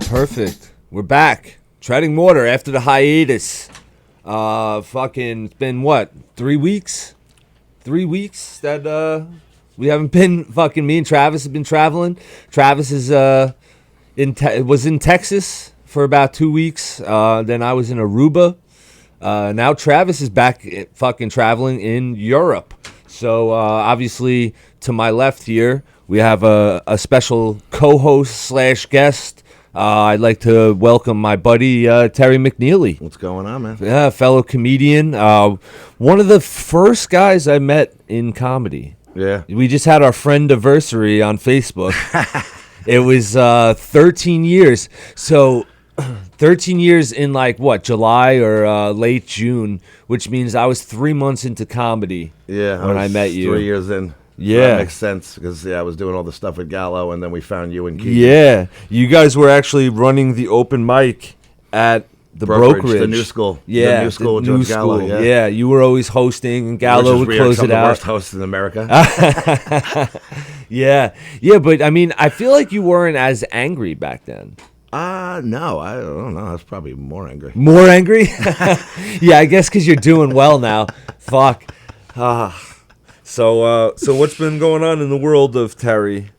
Perfect. We're back. Treading water after the hiatus. Fucking, it's been what? 3 weeks? 3 weeks that we haven't been. Fucking me and Travis have been traveling. Travis is was in Texas for about 2 weeks. Then I was in Aruba. Now Travis is back fucking traveling in Europe. So obviously to my left here we have a special co-host / guest. I'd like to welcome my buddy Terry McNeely. What's going on, man? Yeah, fellow comedian. One of the first guys I met in comedy. Yeah. We just had our friend-iversary on Facebook. It was 13 years. So 13 years in like, what, July or late June, which means I was 3 months into comedy when I met you. 3 years in. Yeah. That makes sense because, I was doing all the stuff with Gallo, and then we found you and Keith. Yeah. You guys were actually running the open mic at the brokerage. The new school. Yeah. The new school with George Gallo. Yeah, you were always hosting, and Gallo would close it out. The worst host in America. Yeah, but I mean, I feel like you weren't as angry back then. No, I don't know. I was probably more angry. More angry? Yeah, I guess because you're doing well now. Fuck. So what's been going on in the world of Terry?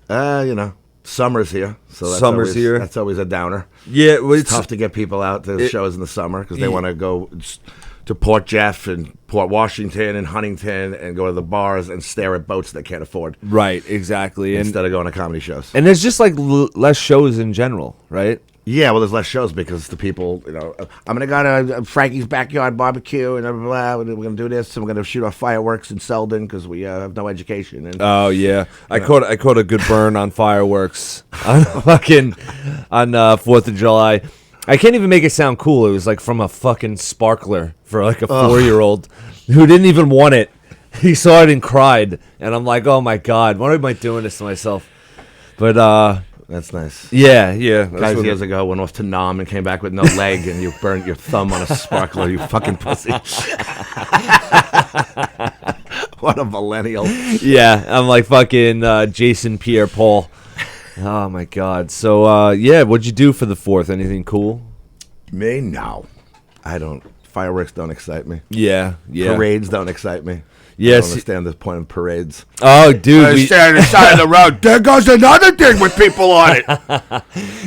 Summer's here. So Summer's here. That's always a downer. Yeah, it's tough to get people out to shows in the summer because they want to go to Port Jeff and Port Washington and Huntington and go to the bars and stare at boats they can't afford. Right, exactly. Instead of going to comedy shows. And there's just like less shows in general, right? Yeah, well, there's less shows because the people, I'm going to go to Frankie's Backyard Barbecue and blah, blah, we're going to do this and we're going to shoot off fireworks in Selden because we have no education. And, oh, yeah. I caught a good burn on fireworks on 4th of July. I can't even make it sound cool. It was like from a fucking sparkler for like a 4-year-old who didn't even want it. He saw it and cried. And I'm like, oh, my God, why am I doing this to myself? But, that's nice. Yeah. Guys years ago went off to Nam and came back with no leg, and you burned your thumb on a sparkler, you fucking pussy. What a millennial. Yeah, I'm like fucking Jason Pierre-Paul. Oh, my God. So, what'd you do for the 4th? Anything cool? Me? No. I don't. Fireworks don't excite me. Yeah. Parades don't excite me. Yes. I don't understand the point of parades. Oh, dude. I stand on the side of the road. There goes another thing with people on it.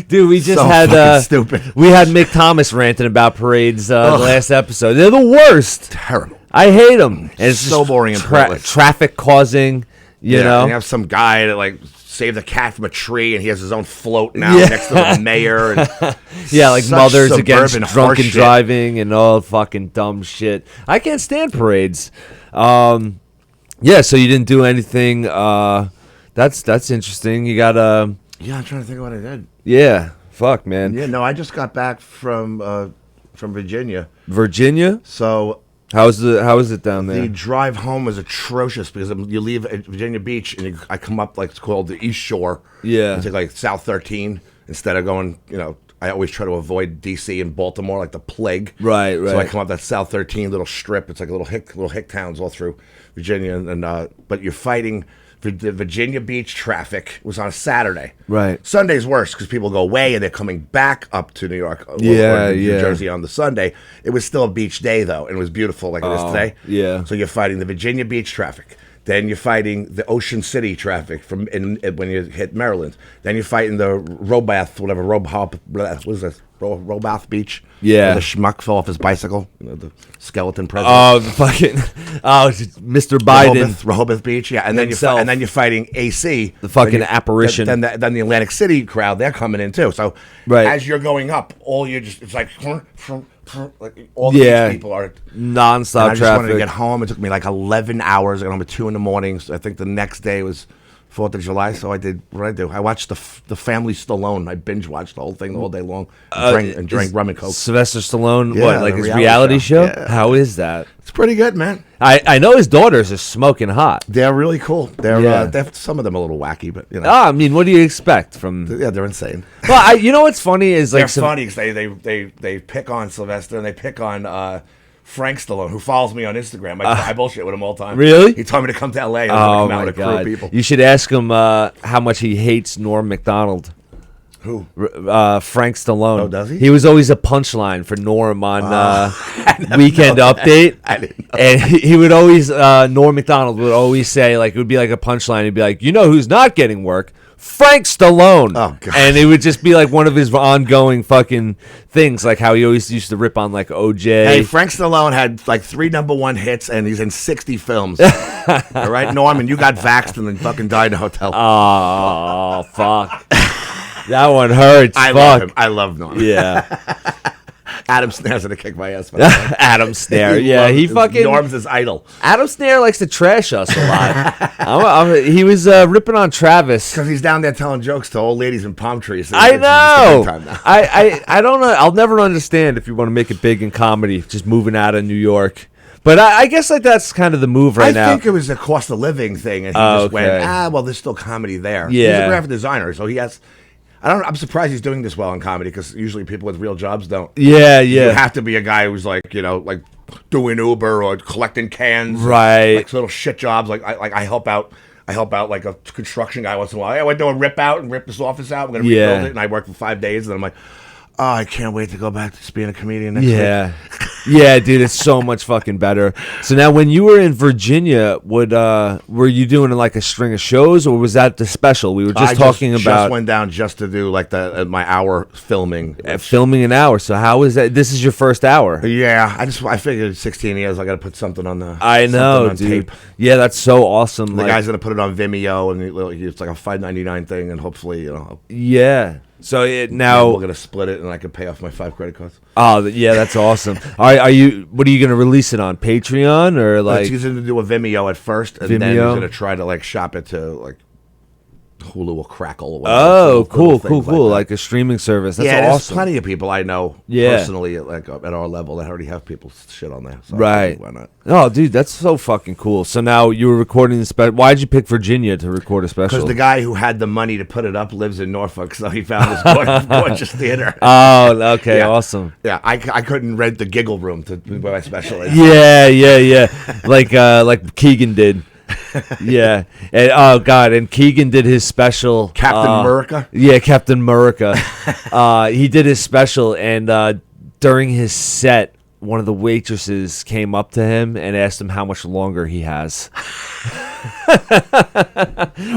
Dude, we just had stupid. We had Mick Thomas ranting about parades the last episode. They're the worst. Terrible. I hate them. And it's so boring and traffic causing, you know. And you have some guy that saved a cat from a tree, and he has his own float now next to the mayor. And yeah, like Mothers Against Drunken Driving and all fucking dumb shit. I can't stand parades. So you didn't do anything. That's interesting. You got Yeah, I'm trying to think of what I did. Yeah, fuck, man. Yeah, no, I just got back from Virginia. Virginia? So how is it down there? The drive home was atrocious because you leave at Virginia Beach and I come up it's called the East Shore. Yeah. You take South 13 instead of going I always try to avoid D.C. and Baltimore like the plague. Right. So I come up that South 13 little strip. It's like a little hick towns all through Virginia, and but you're fighting. The Virginia Beach traffic was on a Saturday. Right. Sunday's worse because people go away and they're coming back up to New York or New Jersey on the Sunday. It was still a beach day, though, and it was beautiful like it is today. Yeah. So you're fighting the Virginia Beach traffic. Then you're fighting the Ocean City traffic when you hit Maryland. Then you're fighting the Robath Beach. Yeah. Where the schmuck fell off his bicycle. The skeleton president. Oh, Mr. Biden. Rehoboth Beach. Yeah, and then you're fighting AC, the fucking apparition. Then the Atlantic City crowd, they're coming in too. So as you're going up, it's like all these people are nonstop I just traffic. wanted to get home. It took me like 11 hours. I got home at 2 a.m. So I think the next day was 4th of July. So I did what I do. I watched the Family Stallone. I binge watched the whole thing all day long and drank rum and coke. Sylvester Stallone, Yeah, like his reality reality show? show? Yeah. How is that? It's pretty good, man. I know his daughters are smoking hot. They're really cool. They're some of them a little wacky, but you know. I mean, what do you expect from? Yeah, they're insane. Well, you know what's funny is like they're funny because they pick on Sylvester and they pick on Frank Stallone, who follows me on Instagram. I bullshit with him all the time. Really? He told me to come to L.A. and Oh come out my with a crew god! of people. You should ask him how much he hates Norm Macdonald. Who? Frank Stallone. Oh, does he? He was always a punchline for Norm on Weekend Update. I didn't know. And he would always, Norm Macdonald would always say, like, it would be like a punchline. He'd be like, you know who's not getting work? Frank Stallone. Oh, God. And it would just be like one of his ongoing fucking things, like how he always used to rip on like OJ. Hey, Frank Stallone had like 3 #1 hits, and he's in 60 films. All right, Norman, you got vaxxed and then fucking died in a hotel. Oh, fuck. That one hurts. I Fuck. love him. I love Norman. Yeah. Adam Snare's gonna kick my ass. Adam Snare. Yeah, he fucking. Norm's his idol. Adam Snare likes to trash us a lot. He was ripping on Travis. Because he's down there telling jokes to old ladies in palm trees. I know. I don't know. I'll never understand if you want to make it big in comedy, just moving out of New York. But I guess like that's kind of the move right now. I think it was a cost of living thing, and he just went, well, there's still comedy there. Yeah. He's a graphic designer, so he has. I'm surprised he's doing this well in comedy because usually people with real jobs don't. Yeah. You have to be a guy who's like, like doing Uber or collecting cans, right? Like little shit jobs. Like I help out. Like a construction guy once in a while. Hey, I went to a rip out and rip this office out. I'm gonna rebuild it, and I work for 5 days, and I'm like, oh, I can't wait to go back to just being a comedian next week. Yeah, dude, it's so much fucking better. So now, when you were in Virginia, were you doing like a string of shows, or was that the special? We were just talking about. Just went down just to do like my hour filming. Filming an hour. So how is that? This is your first hour. Yeah, I figured 16 years. I got to put something on the. I know, on dude. Tape. Yeah, that's so awesome. The guy's gonna put it on Vimeo, and it's like a $5.99 thing, and hopefully, Yeah. So now we're gonna split it, and I can pay off my 5 credit cards. Oh yeah, that's awesome. What are you gonna release it on Patreon or like? He's gonna do a Vimeo at first, and then he's gonna try to like shop it to like Hulu or Crackle. Or whatever. Oh, cool! Like a streaming service. That's awesome. There's plenty of people I know personally at our level that already have people's shit on there. So right? Why not? Oh, dude, that's so fucking cool. So now you were recording the special. Why'd you pick Virginia to record a special? Because the guy who had the money to put it up lives in Norfolk, so he found this gorgeous theater. Oh, okay, awesome. Yeah, I couldn't rent the Giggle Room to do my special. Yeah. Like Keegan did. Yeah, and oh god, and Keegan did his special. Captain America. Yeah, Captain America. He did his special, and during his set, one of the waitresses came up to him and asked him how much longer he has.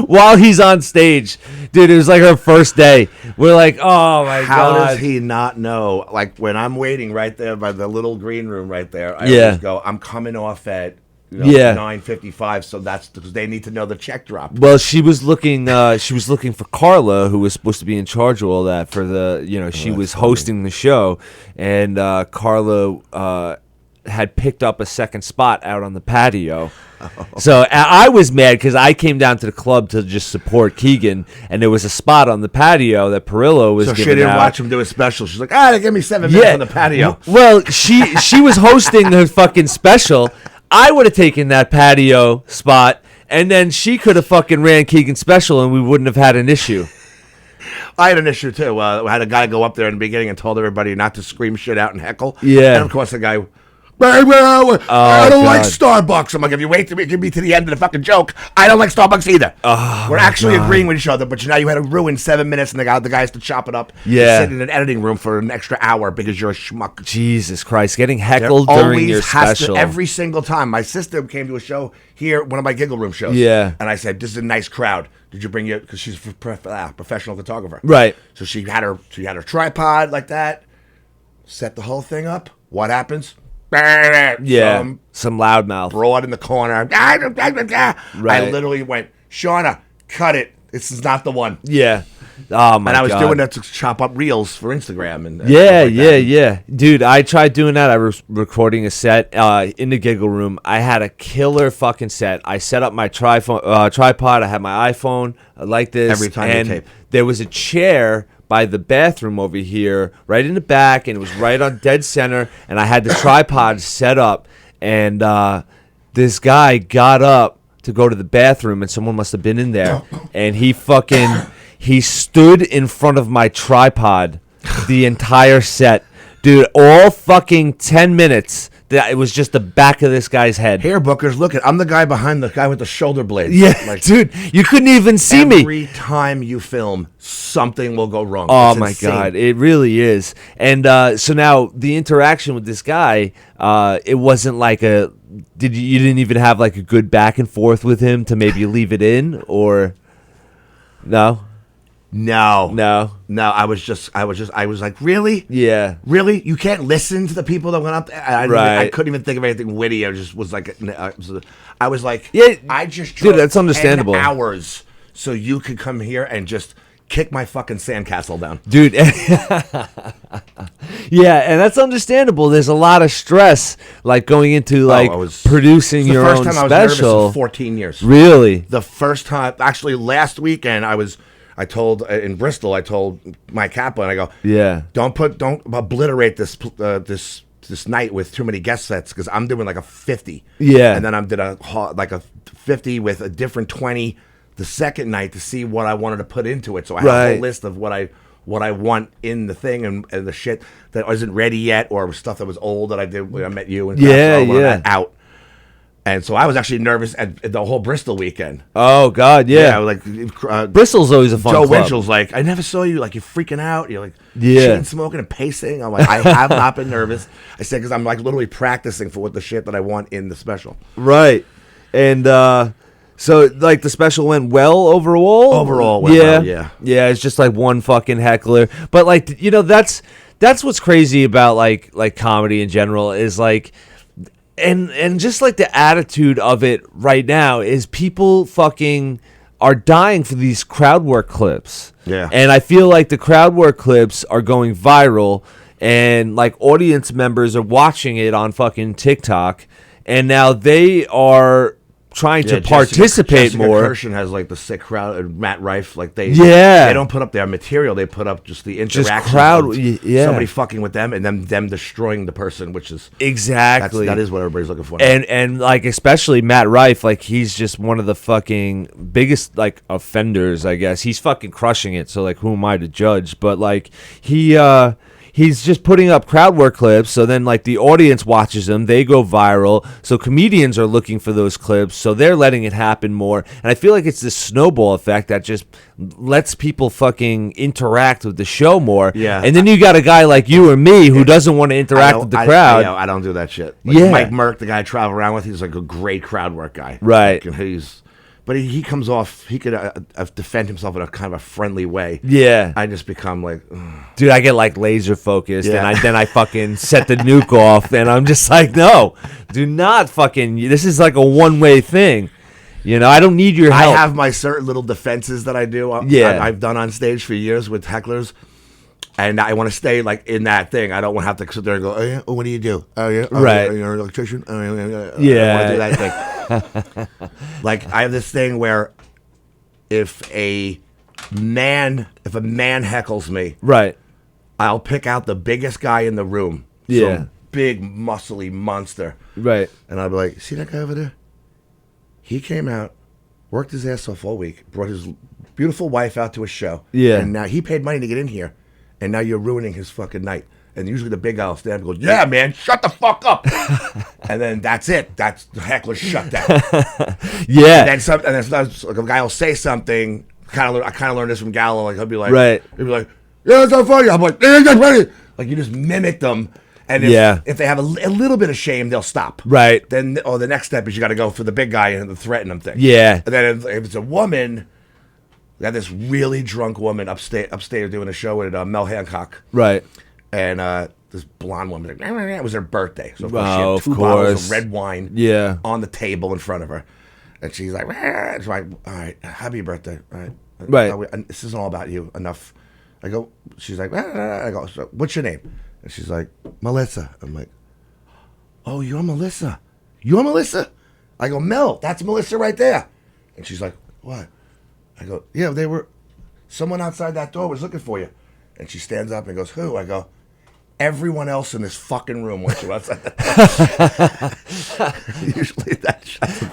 While he's on stage, dude, it was like our first day. We're like, oh my god, how does he not know? Like when I'm waiting right there by the little green room right there, I always go, I'm coming off at 9:55, so that's because they need to know the check drop. Well, she was looking for Carla, who was supposed to be in charge of all that for the, she was hosting the show, and Carla had picked up a second spot out on the patio. So I was mad because I came down to the club to just support Keegan, and there was a spot on the patio that Perillo was giving out. So she didn't watch him do a special. She's like, they give me 7 minutes on the patio. Well, she was hosting her fucking special. I would have taken that patio spot, and then she could have fucking ran Keegan's special, and we wouldn't have had an issue. I had an issue too. I had a guy go up there in the beginning and told everybody not to scream shit out and heckle. Yeah. And of course the guy, I don't like Starbucks. I'm like, if you wait to get me to the end of the fucking joke, I don't like Starbucks either. We're actually agreeing with each other, but now you had to ruin 7 minutes, and the guy has to chop it up. Yeah. And sit in an editing room for an extra hour because you're a schmuck. Jesus Christ, getting heckled during your special. Every single time. My sister came to a show here, one of my Giggle Room shows. Yeah. And I said, this is a nice crowd. Did you bring your, because she's a professional photographer. Right. So she had her tripod like that, set the whole thing up. What happens? Yeah, some loudmouth broad in the corner. Right. I literally went, Shauna, cut it. This is not the one. Yeah. Oh my god. And I was doing that to chop up reels for Instagram and yeah. Dude, I tried doing that. I was recording a set in the Giggle Room. I had a killer fucking set. I set up my tripod. I had my iPhone like this. Every time and you tape. There was a chair by the bathroom over here, right in the back, and it was right on dead center, and I had the tripod set up, and this guy got up to go to the bathroom, and someone must have been in there, and he stood in front of my tripod the entire set. Dude, all fucking 10 minutes. It was just the back of this guy's head. Hair bookers, look I'm the guy behind the guy with the shoulder blades. Yeah, dude, you couldn't even see me. Every time you film, something will go wrong. Oh it's my insane. god, it really is. And so now the interaction with this guy, it wasn't like you didn't even have like a good back and forth with him to maybe leave it in, or no? No. I was like, really? Yeah. Really? You can't listen to the people that went up there? I couldn't even think of anything witty. I just was like, I was like, yeah, I just drove dude, that's understandable. 10 hours so you could come here and just kick my fucking sandcastle down. Dude. Yeah, and that's understandable. There's a lot of stress, like going into producing your own special. The first time I was nervous in 14 years. Really? The first time, actually last weekend, I told in Bristol, I told Mike Kaplan, I go, yeah, don't obliterate this night with too many guest sets because I'm doing like a 50. Yeah, and then I did a 50 with a different 20 the second night to see what I wanted to put into it. So I had a whole list of what I want in the thing and the shit that wasn't ready yet or stuff that was old that I did when I met you and that out. And so I was actually nervous at the whole Bristol weekend. Oh God, yeah. Like Bristol's always a fun Joe club. Winchell's like, I never saw you. Like you're freaking out. You're like chain smoking and pacing. I'm like, I have not been nervous. I said because I'm like literally practicing for what the shit that I want in the special. Right. And so like the special went well overall. Overall, went well, yeah. Yeah, it's just like one fucking heckler. But like that's what's crazy about like comedy in general is like. And just like the attitude of it right now is people fucking are dying for these crowd work clips. Yeah. And I feel like the crowd work clips are going viral and like audience members are watching it on fucking TikTok and now they are trying to participate Jessica more. Kirshen has like the sick crowd. Matt Rife, like they don't put up their material. They put up just the interaction. Just crowd, somebody fucking with them and them destroying the person, which is exactly that is what everybody's looking for. And like especially Matt Rife, like he's just one of the fucking biggest like offenders, I guess. He's fucking crushing it. So like, who am I to judge? But like he's just putting up crowd work clips, so then like the audience watches them, they go viral, so comedians are looking for those clips, so they're letting it happen more, and I feel like it's this snowball effect that just lets people fucking interact with the show more, and then you got a guy like you or me who doesn't want to interact with the crowd. I don't do that shit. Like Mike Merck, the guy I travel around with, he's like a great crowd work guy. Right. Like, but he comes off, he could defend himself in a kind of a friendly way. Yeah. I just become like... Dude, I get like laser focused and then I fucking set the nuke off and I'm just like, no, do not fucking... This is like a one-way thing. You know, I don't need your help. I have my certain little defenses that I do. I've done on stage for years with hecklers. And I want to stay like in that thing. I don't want to have to sit there and go, oh yeah, what do you do? Oh yeah, right. You're an electrician. I don't want to do that thing. Like I have this thing where if a man heckles me, right, I'll pick out the biggest guy in the room. Yeah, some big muscly monster. Right, and I'll be like, see that guy over there? He came out, worked his ass off all week, brought his beautiful wife out to a show. Yeah. And now he paid money to get in here, and now you're ruining his fucking night. And usually the big guy will stand up and go, yeah, man, shut the fuck up. And then that's it. That's the heckler's shut down. Yeah. And then sometimes like, a guy will say something. I kind of learned this from Gallo. Like he'll be like, Right. He'll be like, yeah, it's not funny. I'm like, yeah, it's not funny. Like you just mimic them. And if they have a little bit of shame, they'll stop. Right. Then the next step is you got to go for the big guy and the threaten him thing. Yeah. And then if it's a woman, we had this really drunk woman upstate doing a show with Mel Hancock. Right. And this blonde woman, like, it was her birthday. So of course she had 2 of bottles course. of red wine on the table in front of her. And she's like, all right, happy birthday. All right. Right. This isn't all about you. Enough. She's like, I go, so what's your name? And she's like, Melissa. I'm like, oh, you're Melissa. You're Melissa? I go, Mel, that's Melissa right there. And she's like, what? I go, yeah, someone outside that door was looking for you. And she stands up and goes, who? I go, everyone else in this fucking room wants you outside that door. Usually that shuts it.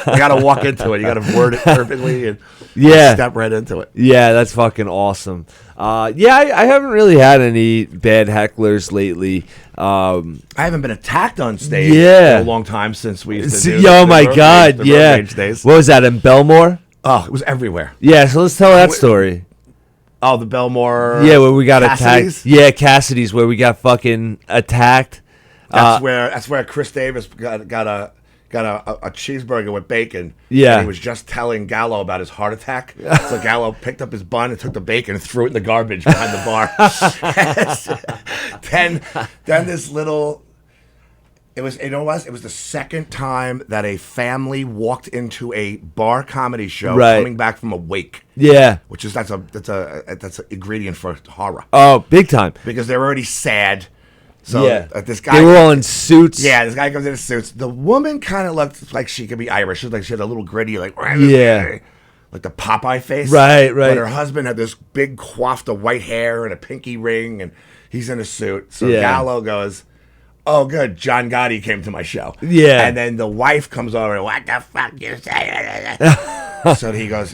You got to walk into it. You got to word it perfectly and step right into it. Yeah, that's fucking awesome. I haven't really had any bad hecklers lately. I haven't been attacked on stage in a long time since we used to do oh my God, the road rage days. What was that, in Belmore? Oh, it was everywhere. Yeah, so let's tell that story. Oh, the Belmore. Yeah, where we got Cassidy's? attacked. Yeah, Cassidy's, where we got fucking attacked. That's where Chris Davis got a cheeseburger with bacon. Yeah. And he was just telling Gallo about his heart attack. So Gallo picked up his bun and took the bacon and threw it in the garbage behind the bar. then this little. It was the second time that a family walked into a bar comedy show coming back from a wake. Yeah, which is that's an ingredient for horror. Oh, big time. Because they're already sad. So this guy, they were all in suits. Yeah, this guy comes in suits. The woman kind of looked like she could be Irish. She had a little gritty, like like the Popeye face. Right. But her husband had this big coiffed of white hair and a pinky ring, and he's in a suit. So Gallo goes, oh, good. John Gotti came to my show. Yeah. And then the wife comes over and, what the fuck you say? So he goes,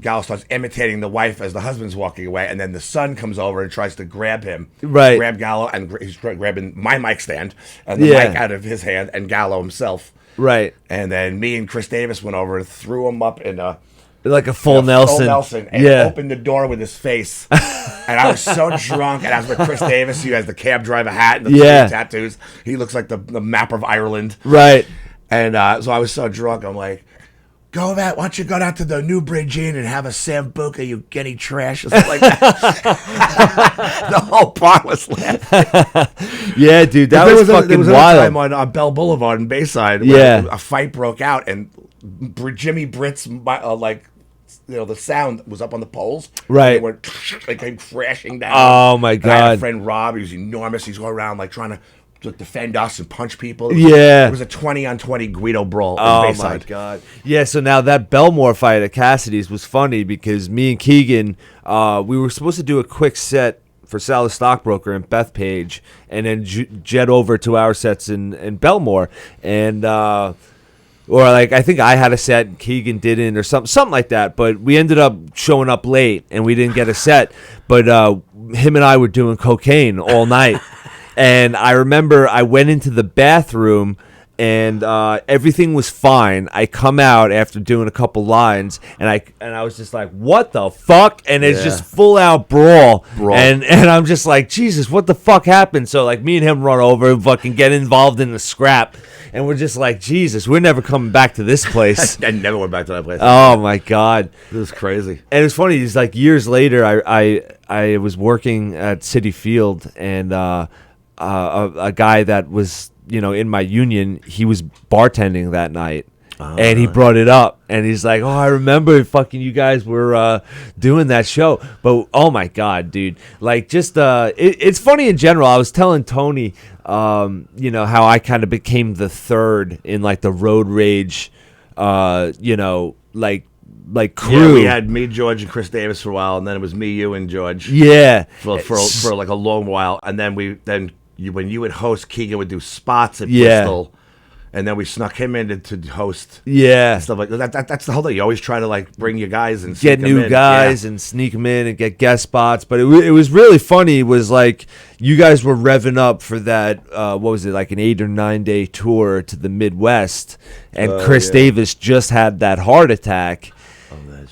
Gallo starts imitating the wife as the husband's walking away. And then the son comes over and tries to grab him. Right. Grab Gallo, and he's grabbing my mic stand and the mic out of his hand and Gallo himself. Right. And then me and Chris Davis went over and threw him up in like a full Nelson. And opened the door with his face. And I was so drunk. And I was with Chris Davis, who has the cab driver hat and the tattoos. He looks like the map of Ireland. Right. And so I was so drunk. I'm like, why don't you go down to the New Bridge Inn and have a Sambuca, you guinea trash, or something like that. The whole bar was laughing. Yeah, dude, that was fucking there was wild. There was a time on Bell Boulevard in Bayside where a fight broke out, and Jimmy Britt's, the sound was up on the poles. Right. They came crashing down. Oh, my God. And I had a friend, Rob, he was enormous. He's going around, trying to defend us and punch people. It was a 20-on-20 Guido brawl in Bayside. My God. Yeah, so now that Belmore fight at Cassidy's was funny because me and Keegan, we were supposed to do a quick set for Sal Stockbroker and Bethpage and then jet over to our sets in Belmore. And, I think I had a set, Keegan didn't, or something like that. But we ended up showing up late and we didn't get a set. But him and I were doing cocaine all night. And I remember I went into the bathroom and everything was fine. I come out after doing a couple lines and I was just like, what the fuck? And it's just full out brawl. And I'm just like, Jesus, what the fuck happened? So me and him run over and fucking get involved in the scrap. And we're just like, Jesus, we're never coming back to this place. I never went back to that place. Oh my God. It was crazy. And it's funny, it's years later I was working at Citi Field and a guy that was, in my union, he was bartending that night. And he brought it up, and he's like, "Oh, I remember fucking you guys were doing that show." But oh my God, dude! It's funny in general. I was telling Tony, how I kind of became the third in the road rage, crew. Yeah, we had me, George, and Chris Davis for a while, and then it was me, you, and George. Yeah, for a long while, and then when you would host, Keegan would do spots at Bristol. And then we snuck him in to host. Yeah. And stuff like that. That's the whole thing. You always try to like bring your guys and get new guys and sneak them in and get guest spots. But it was really funny. It was like you guys were revving up for that, what was it, like an 8 or 9 day tour to the Midwest. And Chris Davis just had that heart attack.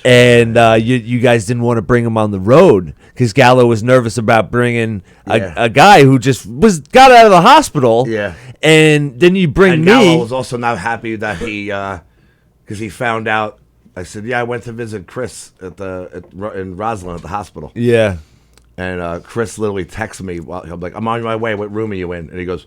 And you guys didn't want to bring him on the road because Gallo was nervous about bringing a guy who just got out of the hospital. Yeah. And then you bring me. Gallo was also not happy that because he found out. I said, I went to visit Chris in Roslyn at the hospital. Yeah. And Chris literally texted me. I'm like, I'm on my way. What room are you in? And he goes,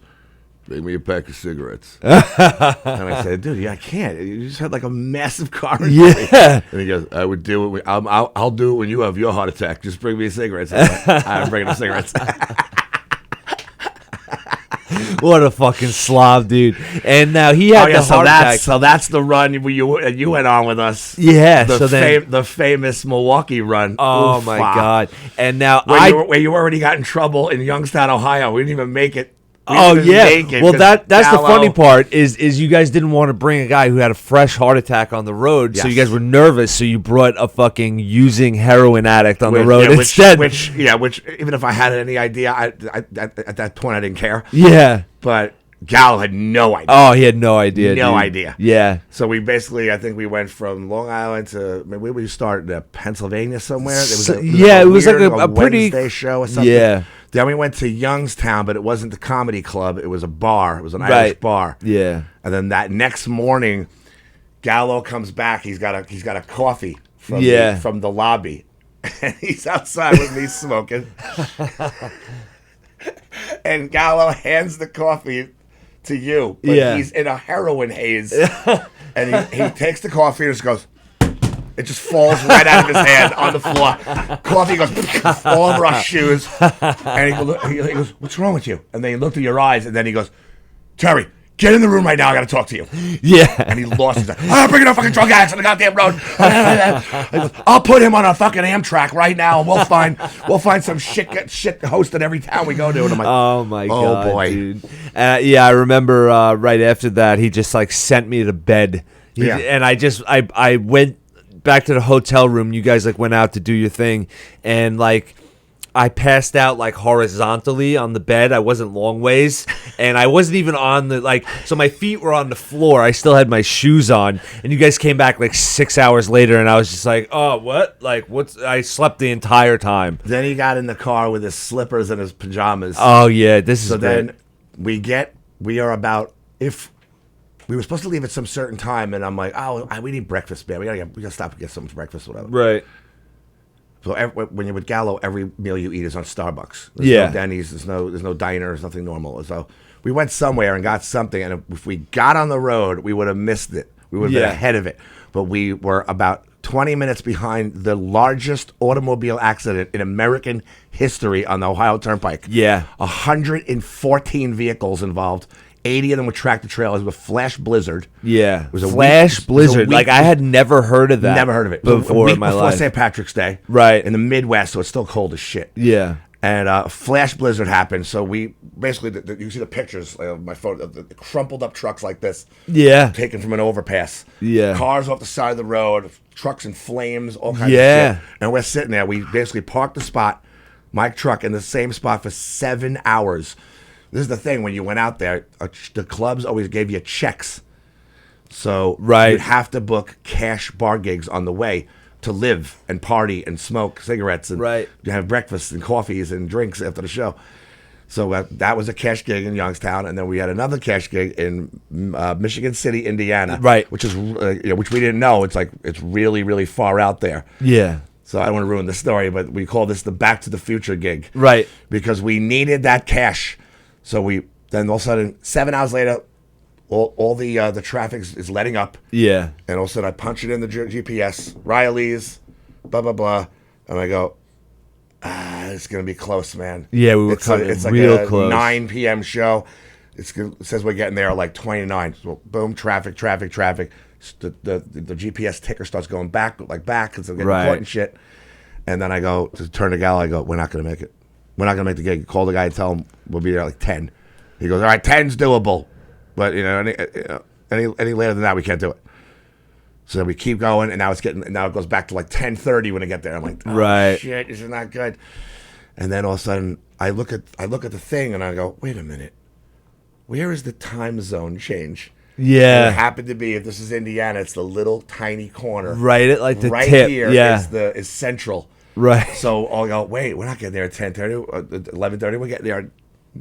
bring me a pack of cigarettes. And I said, dude, I can't. You just had like a massive car. Yeah. And he goes, I would do it. I'll do it when you have your heart attack. Just bring me cigarettes. I'm bringing him cigarettes. What a fucking slob, dude. And now he had the heart attack. So that's the run you went on with us. Yeah. The famous Milwaukee run. Oh, my God. And now where you already got in trouble in Youngstown, Ohio. We didn't even make it. Oh yeah, well that's the funny part is you guys didn't want to bring a guy who had a fresh heart attack on the road, so you guys were nervous, so you brought a fucking using heroin addict on the road instead. Which even if I had any idea, I at that point I didn't care. Yeah, but Gallo had no idea. Oh, he had no idea. No idea. Yeah. So we basically, I think we went from Long Island to maybe we started in Pennsylvania somewhere. It was like a pretty Wednesday show or something. Yeah. Then we went to Youngstown, but it wasn't the comedy club. It was a bar. It was an Irish bar. Yeah. And then that next morning, Gallo comes back. He's got a coffee from the lobby, and he's outside with me smoking. And Gallo hands the coffee to you, but he's in a heroin haze, and he takes the coffee and just goes. It just falls right out of his hand on the floor. Coffee goes all over our shoes. And he goes, what's wrong with you? And then he looked at your eyes, and then he goes, Terry, get in the room right now. I got to talk to you. Yeah. And he lost his bring no fucking drug addicts on the goddamn road. He goes, I'll put him on a fucking Amtrak right now, and we'll find some shit host in every town we go to. And I'm like, oh my God, boy. Dude. I remember right after that, he just like sent me to bed. And I went back to the hotel room. You guys like went out to do your thing, and like I passed out like horizontally on the bed. I wasn't long ways, and I wasn't even on the so my feet were on the floor. I still had my shoes on, and you guys came back like 6 hours later, and I was just like, oh, what? Like, I slept the entire time. Then he got in the car with his slippers and his pajamas. Oh yeah, this is so great. Then we are about we were supposed to leave at some certain time, and I'm like, we need breakfast, man. We gotta stop and get some breakfast, whatever. Right. So when you're with Gallo, every meal you eat is on Starbucks. There's no Denny's. There's no diner. There's nothing normal. So we went somewhere and got something, and if we got on the road, we would have missed it. We would have been ahead of it. But we were about 20 minutes behind the largest automobile accident in American history on the Ohio Turnpike. Yeah. 114 vehicles involved. 80 of them were tractor trailers with flash blizzard. Yeah, it was a flash blizzard. Like I had never heard of that. Never heard of it before in my life. St. Patrick's Day, right in the Midwest, so it's still cold as shit. Yeah, and a flash blizzard happened. So we basically, you see the pictures of my photo, the crumpled up trucks like this. Yeah, taken from an overpass. Yeah, cars off the side of the road, trucks in flames, all kinds of shit. And we're sitting there. We basically parked the spot, my truck in the same spot for 7 hours. This is the thing, when you went out there, the clubs always gave you checks. So you'd have to book cash bar gigs on the way to live and party and smoke cigarettes and have breakfast and coffees and drinks after the show. So that was a cash gig in Youngstown, and then we had another cash gig in Michigan City, Indiana, which is which we didn't know. It's really, really far out there. Yeah. So I don't want to ruin the story, but we call this the Back to the Future gig, because we needed that cash. So then all of a sudden, 7 hours later, all the traffic is letting up. Yeah. And all of a sudden, I punch it in the GPS, Riley's, blah, blah, blah. And I go, it's going to be close, man. Yeah, we were coming real close. 9 p.m. show. It says we're getting there like 29. So boom, traffic. The GPS ticker starts going back because I'm getting caught and shit. And then I go to turn to Gallo. I go, we're not going to make it. We're not going to make the gig. Call the guy and tell him we'll be there at like 10. He goes, all right, 10's doable. But any later than that, we can't do it. So we keep going, and now it goes back to like 10:30 when I get there. I'm like, oh, shit, this is not good. And then all of a sudden, I look at the thing, and I go, wait a minute, where is the time zone change? Yeah, and it happened to be, if this is Indiana, it's the little tiny corner right at like the right tip. Here is central. Right. So I'll go, wait, we're not getting there at 10:30, 11:30. We're getting there at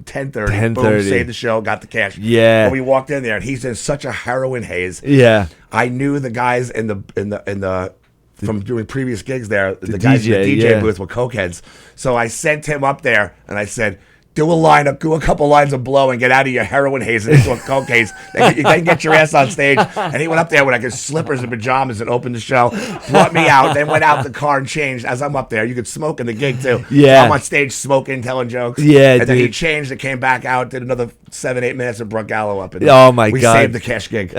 10:30. Boom, saved the show, got the cash. Yeah. But we walked in there, and he's in such a heroin haze. Yeah. I knew the guys in the from doing previous gigs there. The guys in the DJ booth were cokeheads. So I sent him up there, and I said, do a couple lines of blow and get out of your heroin haze and into a coke haze. Then get your ass on stage. And he went up there with like his slippers and pajamas and opened the show, brought me out, then went out the car and changed. As I'm up there, you could smoke in the gig too. Yeah. I'm on stage smoking, telling jokes. Yeah, and then he changed and came back out, did another 7-8 minutes and brought Gallo up. And oh my we God. saved the cash gig.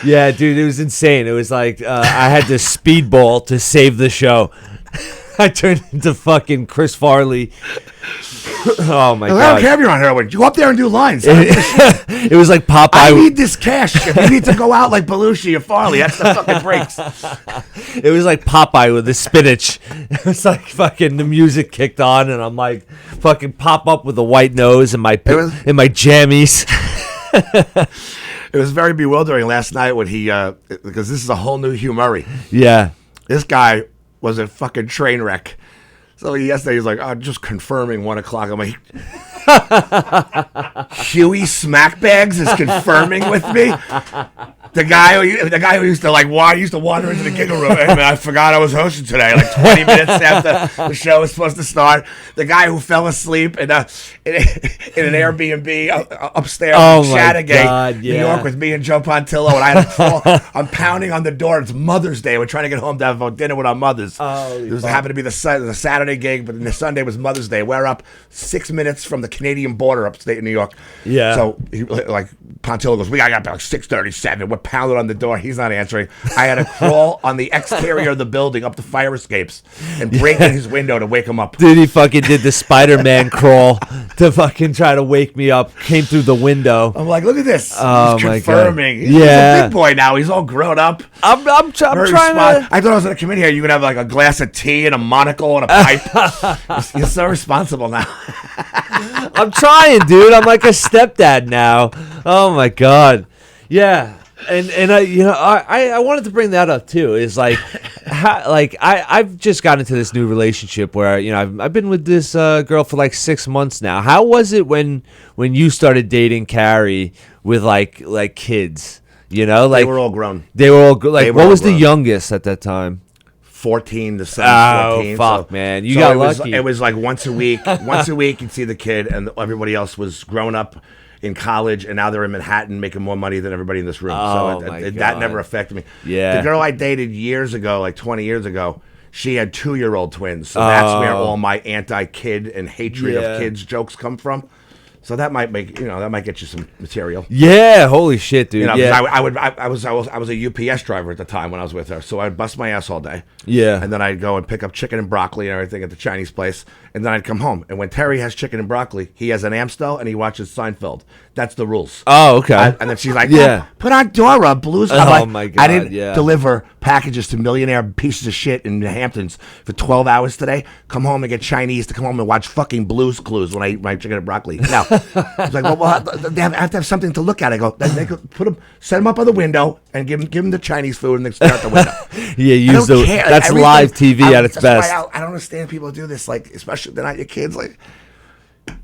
Yeah, dude, it was insane. It was like I had to speedball to save the show. I turned into fucking Chris Farley. Oh my God! I don't care if you're on heroin. You go up there and do lines. It was like Popeye. I need this cash. If you need to go out like Belushi or Farley, that's the fucking breaks. It was like Popeye with the spinach. It was like fucking the music kicked on, and I'm like fucking pop up with a white nose and my jammies. It was very bewildering last night when he because this is a whole new Hugh Murray. Yeah, this guy was a fucking train wreck. So yesterday he was like, just confirming 1 o'clock. I'm like, Huey Smackbags is confirming with me. The guy who used to wander into the giggle room. And I forgot I was hosting today. Like 20 minutes after the show was supposed to start. The guy who fell asleep in an Airbnb upstairs in Chattagate, New York, with me and Joe Pontillo. And I had to call. I'm pounding on the door. It's Mother's Day. We're trying to get home to have dinner with our mothers. It happened to be the Saturday gig, but the Sunday was Mother's Day. We're up 6 minutes from the Canadian border, upstate in New York. Yeah. So Pontillo goes, we got up like 6:37. We're pounding on the door. He's not answering. I had to crawl on the exterior of the building up the fire escapes and break in his window to wake him up. Dude, he fucking did the Spider-Man crawl to fucking try to wake me up. Came through the window. I'm like, look at this. Oh, he's my confirming. God. He's a big boy now. He's all grown up. I'm trying to. I thought I was going to come in here. You could have like a glass of tea and a monocle and a pipe. You're so responsible now. I'm trying, dude. I'm like a stepdad now. Oh my God. Yeah. And I wanted to bring that up too. Is like, I've just gotten into this new relationship where I've been with this girl for like 6 months now. How was it when you started dating Carrie with like kids? They were all grown. They were all like. What was the youngest at that time? 14, the son's 14. Oh fuck, man! You got lucky. It was like once a week. Once a week, you'd see the kid, and everybody else was grown up in college, and now they're in Manhattan making more money than everybody in this room. Oh, so that never affected me. Yeah. The girl I dated years ago, like 20 years ago, she had 2-year-old twins. So that's where all my anti-kid and hatred of kids jokes come from. So that might get you some material. Yeah, holy shit, dude. I was a UPS driver at the time when I was with her, so I'd bust my ass all day. Yeah, and then I'd go and pick up chicken and broccoli and everything at the Chinese place, and then I'd come home. And when Terry has chicken and broccoli, he has an Amstel and he watches Seinfeld. That's the rules. Oh, okay. And then she's like, put on Dora Blues. My God, I didn't deliver packages to millionaire pieces of shit in the Hamptons for 12 hours today. Come home and get Chinese to come home and watch fucking Blues Clues when I eat my chicken and broccoli. Now, it's like, well, they have to have something to look at. I go, they could set them up on the window and give them the Chinese food and then start the window. That's live TV at its best. I don't understand people do this, like, especially if they're not your kids. Like,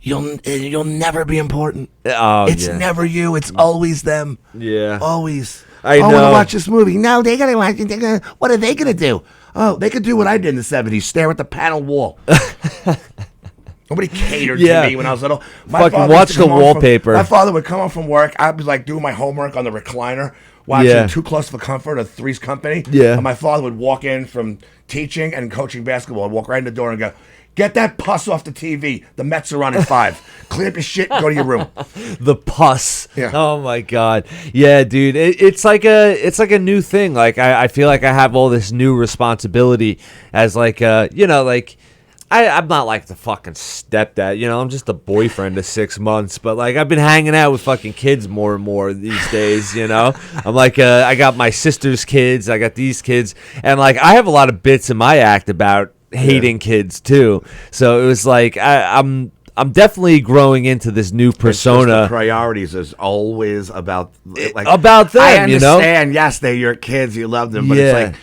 you'll never be important. It's never you. It's always them. Yeah, always. I know. I want to watch this movie. No, they're gonna watch it. What are they gonna do? Oh, they could do what I did in the '70s: stare at the panel wall. Nobody catered to me when I was little. Fucking watch the wallpaper. My father would come home from work. I'd be like doing my homework on the recliner, watching Too Close for Comfort or Three's Company. Yeah. And my father would walk in from teaching and coaching basketball and walk right in the door and go, "Get that pus off the TV. The Mets are on at 5. Clean up your shit and go to your room." The pus. Yeah. Oh my God. Yeah, dude. It's like a new thing. Like I feel like I have all this new responsibility as like I'm not like the fucking stepdad, you know. I'm just a boyfriend of 6 months, but like I've been hanging out with fucking kids more and more these days, you know. I'm like, I got my sister's kids, I got these kids, and like I have a lot of bits in my act about hating kids too. So it was like I'm definitely growing into this new persona. The priorities is always about like about them. I understand. You know? Yes, they're your kids. You love them, but it's like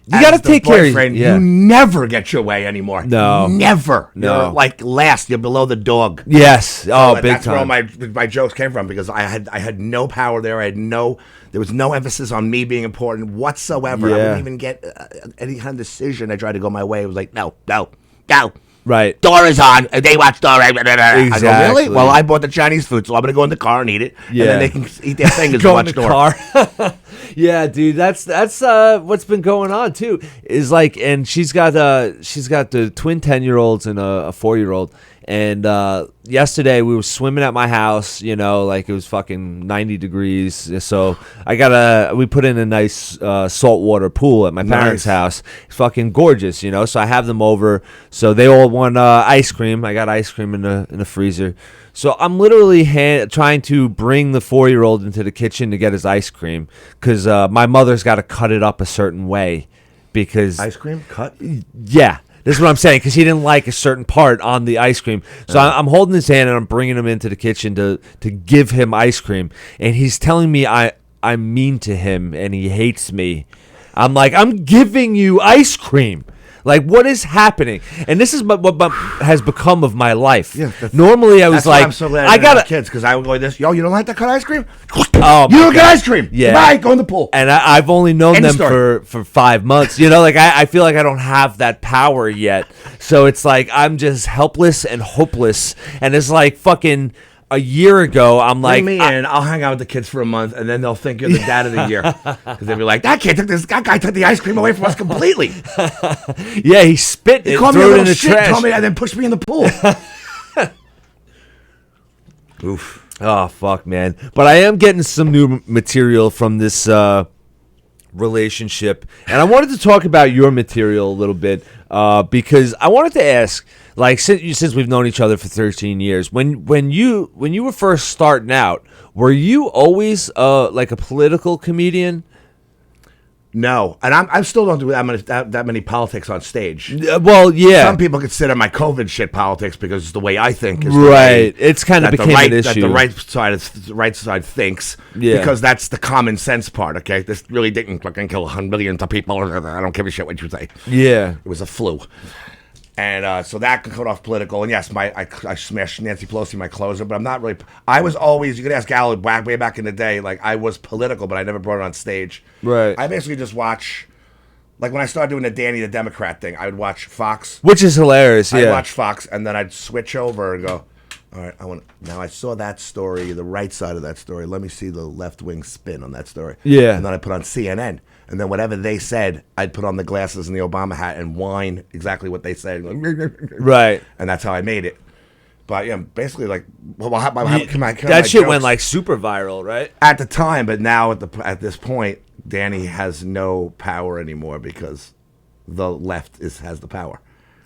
you got to take care of them. You never get your way anymore. No, never. No, you're like last. You're below the dog. Yes. So big that's time. where all my jokes came from because I had no power there. There was no emphasis on me being important whatsoever. I wouldn't even get any kind of decision. I tried to go my way. It was like no. Right. Door is on. They watch Door. Exactly. I go, really? Well, I bought the Chinese food, so I'm going to go in the car and eat it. Yeah. And then they can eat their fingers and watch Door. Car. Yeah, dude, that's what's been going on too. Is like, and she's got the twin 10-year-olds and a 4-year-old. And yesterday we were swimming at my house, you know, like it was fucking 90 degrees. So we put in a nice saltwater pool at my parents' house. It's fucking gorgeous, you know. So I have them over. So they all want ice cream. I got ice cream in the freezer. So I'm literally trying to bring the 4-year-old into the kitchen to get his ice cream because my mother's got to cut it up a certain way because ice cream cut. Yeah. This is what I'm saying, because he didn't like a certain part on the ice cream. So I'm holding his hand and I'm bringing him into the kitchen to give him ice cream. And he's telling me I'm mean to him and he hates me. I'm like, I'm giving you ice cream. Like, what is happening? And this is what has become of my life. Yeah, normally, I was like, I'm so glad I got kids because I would go like this. Yo, you don't like that cut ice cream? Oh, you don't get ice cream. Yeah, bye. Go in the pool. And I've only known them for 5 months. You know, like I feel like I don't have that power yet. So it's like I'm just helpless and hopeless. And it's like fucking a year ago, I'm like, bring me in. I'll hang out with the kids for a month, and then they'll think you're the dad of the year because they'll be like, that guy took the ice cream away from us completely. Yeah, he spit it, threw it in the trash, told me, and then pushed me in the pool. Oof. Oh fuck, man. But I am getting some new material from this relationship, and I wanted to talk about your material a little bit because I wanted to ask. Like since we've known each other for 13 years, when you were first starting out, were you always like a political comedian? No, and I still don't do that many politics on stage. Well, yeah. Some people consider my COVID shit politics because it's the way I think. Is right. It's kind of became an issue. That the right side thinks. Yeah. Because that's the common sense part. Okay, this really didn't fucking kill millions of people. I don't give a shit what you say. Yeah. It was a flu. And so that could cut off political. And yes, I smashed Nancy Pelosi, my closer, but I'm not really. I was always, you could ask Al way back in the day, like I was political, but I never brought it on stage. Right. I basically just watch, like when I started doing the Danny the Democrat thing, I would watch Fox. Which is hilarious, I'd watch Fox, and then I'd switch over and go, all right, now I saw that story, the right side of that story. Let me see the left-wing spin on that story. Yeah. And then I put on CNN. And then whatever they said, I'd put on the glasses and the Obama hat and whine exactly what they said. Right. And that's how I made it. But yeah, basically like, that shit went like super viral, right? At the time, but now at this point, Danny has no power anymore because the left has the power.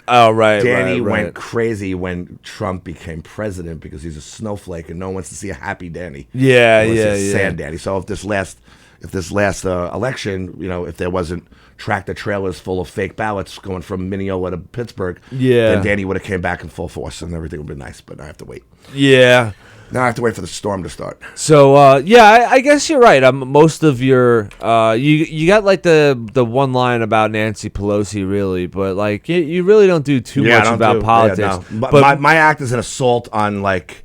Oh, right. Danny went crazy when Trump became president because he's a snowflake and no one wants to see a happy Danny. Yeah, sad Danny. So if this last election, you know, if there wasn't tractor trailers full of fake ballots going from Minneapolis to Pittsburgh, then Danny would have came back in full force and everything would have been nice. But I have to wait. Yeah. Now I have to wait for the storm to start. So I guess you're right. Most of your you got like the one line about Nancy Pelosi, really, but like you really don't do too much about politics. Yeah, no. But my act is an assault on like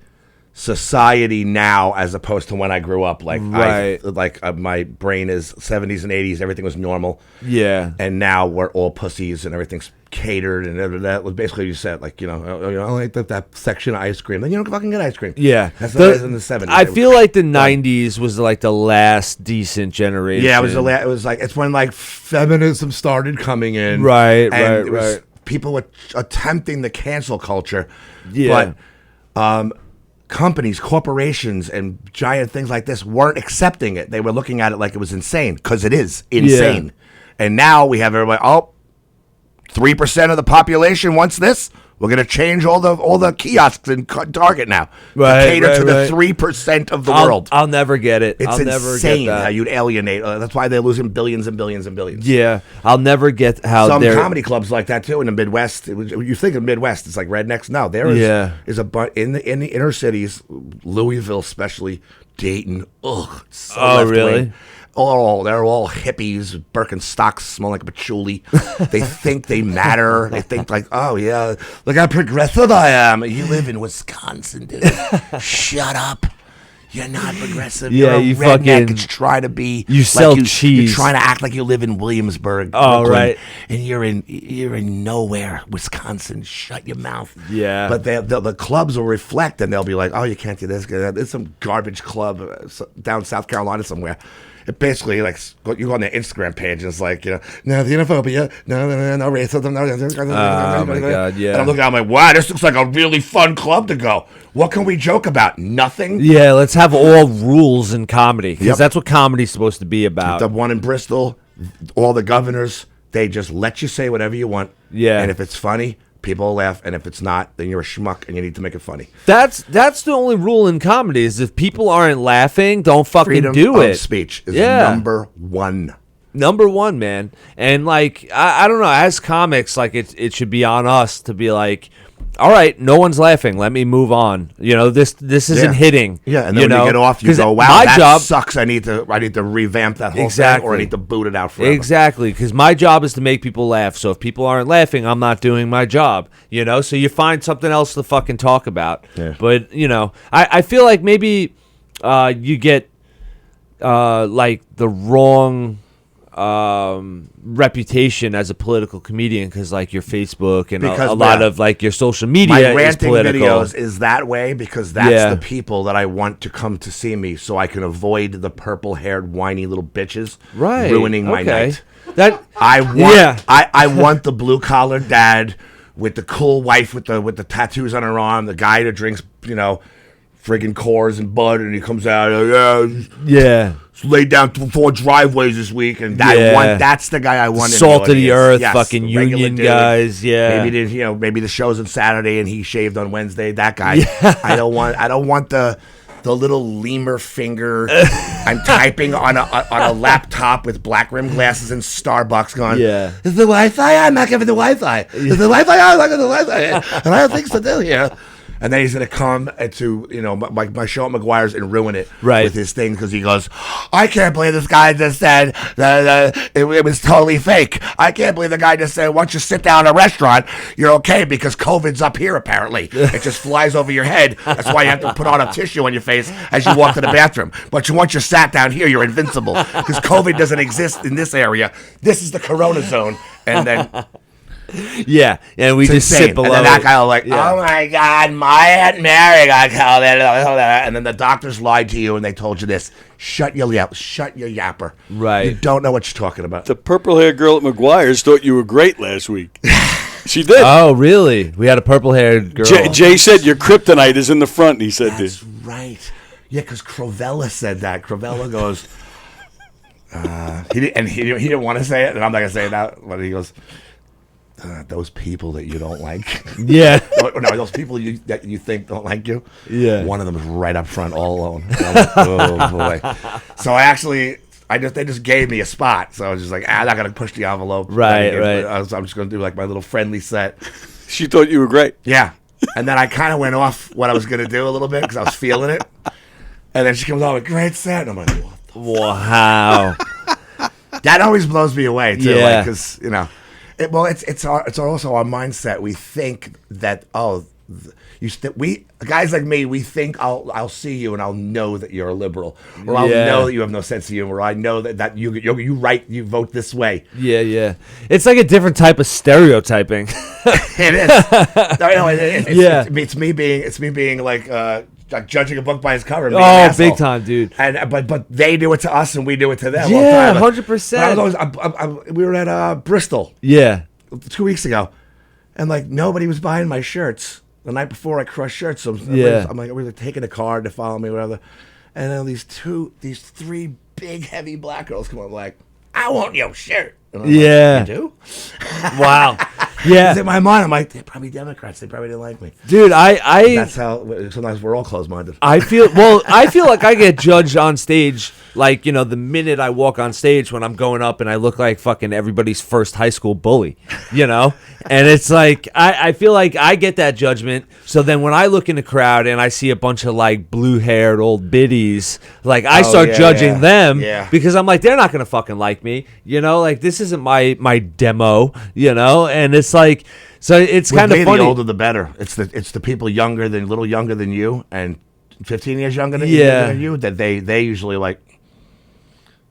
society now as opposed to when I grew up. Like my brain is 70s and 80s. Everything was normal. Yeah. And now we're all pussies and everything's catered and that was basically you said like I like that section of ice cream. Then you don't fucking get ice cream. Yeah. That's in the 70s. I feel like the 90s was like the last decent generation. Yeah, it was like it's when like feminism started coming in. Right. People were attempting the cancel culture. Yeah. But companies, corporations, and giant things like this weren't accepting it. They were looking at it like it was insane, because it is insane. Yeah. And now we have everybody, 3% of the population wants this? We're going to change all the kiosks in Target now to cater to the 3% of the world. I'll never get it. It's I'll never insane get that. how you'd alienate. That's why they're losing billions and billions and billions. Yeah, I'll never get how some comedy clubs like that too in the Midwest. You think of Midwest, it's like rednecks. No, there is a bunch in the inner cities, Louisville especially, Dayton. Ugh. So really? Oh, they're all hippies. Birkenstocks smell like patchouli. They think they matter. They think like, oh yeah, look how progressive I am. You live in Wisconsin, dude. Shut up. You're not progressive. Yeah, you're a you redneck. fucking. It's trying to be. You sell cheese. You're trying to act like you live in Williamsburg. Oh, Brooklyn, right. And you're in nowhere, Wisconsin. Shut your mouth. Yeah. But the clubs will reflect, and they'll be like, oh, you can't do this. There's some garbage club down South Carolina somewhere. It basically, like, you go on their Instagram page, and it's like, no xenophobia, no racism, no. Oh, my God, yeah. And I'm looking, I'm like, wow, this looks like a really fun club to go. What can we joke about? Nothing? Yeah, let's have all rules in comedy, because that's what comedy's supposed to be about. The one in Bristol, all the governors, they just let you say whatever you want. Yeah. And if it's funny, people will laugh, and if it's not, then you're a schmuck and you need to make it funny. That's the only rule in comedy is if people aren't laughing, don't fucking Freedom do of it. speech is number one. Number one, man. And like I don't know, as comics, like it should be on us to be like, all right, no one's laughing. Let me move on. This isn't hitting. Yeah, and then when you get off, you go, "Wow, that sucks. I need to revamp that whole thing, or I need to boot it out forever." Exactly, because my job is to make people laugh. So if people aren't laughing, I'm not doing my job. So you find something else to fucking talk about. Yeah. But I feel like maybe you get like the wrong reputation as a political comedian because like your Facebook and a lot of like your social media my is political. videos is that way because that's the people that I want to come to see me, so I can avoid the purple-haired whiny little bitches ruining my night. I want the blue-collar dad with the cool wife with the tattoos on her arm, the guy that drinks friggin' Coors and Bud, and he comes out, laid down 4 driveways this week, and that's the guy I want. Salt of the earth, fucking union guys, Maybe the show's on Saturday and he shaved on Wednesday. That guy, I don't want the little lemur finger. I'm typing on a laptop with black rim glasses in Starbucks going, is the Wi-Fi? I'm not giving the Wi-Fi. Is the Wi-Fi? I'm not giving the Wi-Fi. And I have things to do here. And then he's going to come to, my show at McGuire's and ruin it with his thing because he goes, I can't believe this guy just said that it was totally fake. I can't believe the guy just said, once you sit down at a restaurant, you're okay because COVID's up here, apparently. It just flies over your head. That's why you have to put on a tissue on your face as you walk to the bathroom. But once you're sat down here, you're invincible because COVID doesn't exist in this area. This is the Corona zone. And then... Yeah, and we just sit below. And then that guy was like, oh my God, my Aunt Mary got COVID. And then the doctors lied to you and they told you this. Shut your yapper. Right. You don't know what you're talking about. The purple-haired girl at McGuire's thought you were great last week. She did. Oh, really? We had a purple-haired girl. Jay said your kryptonite is in the front, he said this. That's right. Yeah, because Crovella said that. Crovella goes... he didn't want to say it, and I'm not going to say that, but he goes... those people that you don't like. Yeah. No, those people that you think don't like you. Yeah. One of them is right up front all alone. Like, oh, boy. So they just gave me a spot. So I was just like, I'm not going to push the envelope. Right. I'm just going to do like my little friendly set. She thought you were great. Yeah. And then I kind of went off what I was going to do a little bit because I was feeling it. And then she comes on with great set. And I'm like, what the wow. That always blows me away, too. Yeah. Because, it's also our mindset. We think that guys like me, we think I'll see you and I'll know that you're a liberal, or I'll know that you have no sense of humor, or I know that you vote this way. Yeah. It's like a different type of stereotyping. It is. It's me being like judging a book by its cover. Big time, dude. And but they do it to us and we do it to them. Yeah, 100%. We were at Bristol. Yeah, 2 weeks ago, and like nobody was buying my shirts. The night before I crushed shirts, so I'm like, we were taking a card to follow me, whatever. And then these 3 big heavy black girls come up like, I want your shirt. And I'm like, you do? Wow. Yeah. In my mind, I'm like, they're probably Democrats. They probably didn't like me. Dude, I That's how sometimes we're all closed-minded. I feel like I get judged on stage, like, you know, the minute I walk on stage when I'm going up and I look like fucking everybody's first high school bully, you know? And it's like, I feel like I get that judgment. So then when I look in the crowd and I see a bunch of like blue-haired old biddies, like I start judging them because I'm like, they're not going to fucking like me, you know? Like, this isn't my demo, you know? And it's like, so it's kind of funny. The older the better. It's the people a little younger than you and 15 years younger than you that they usually like.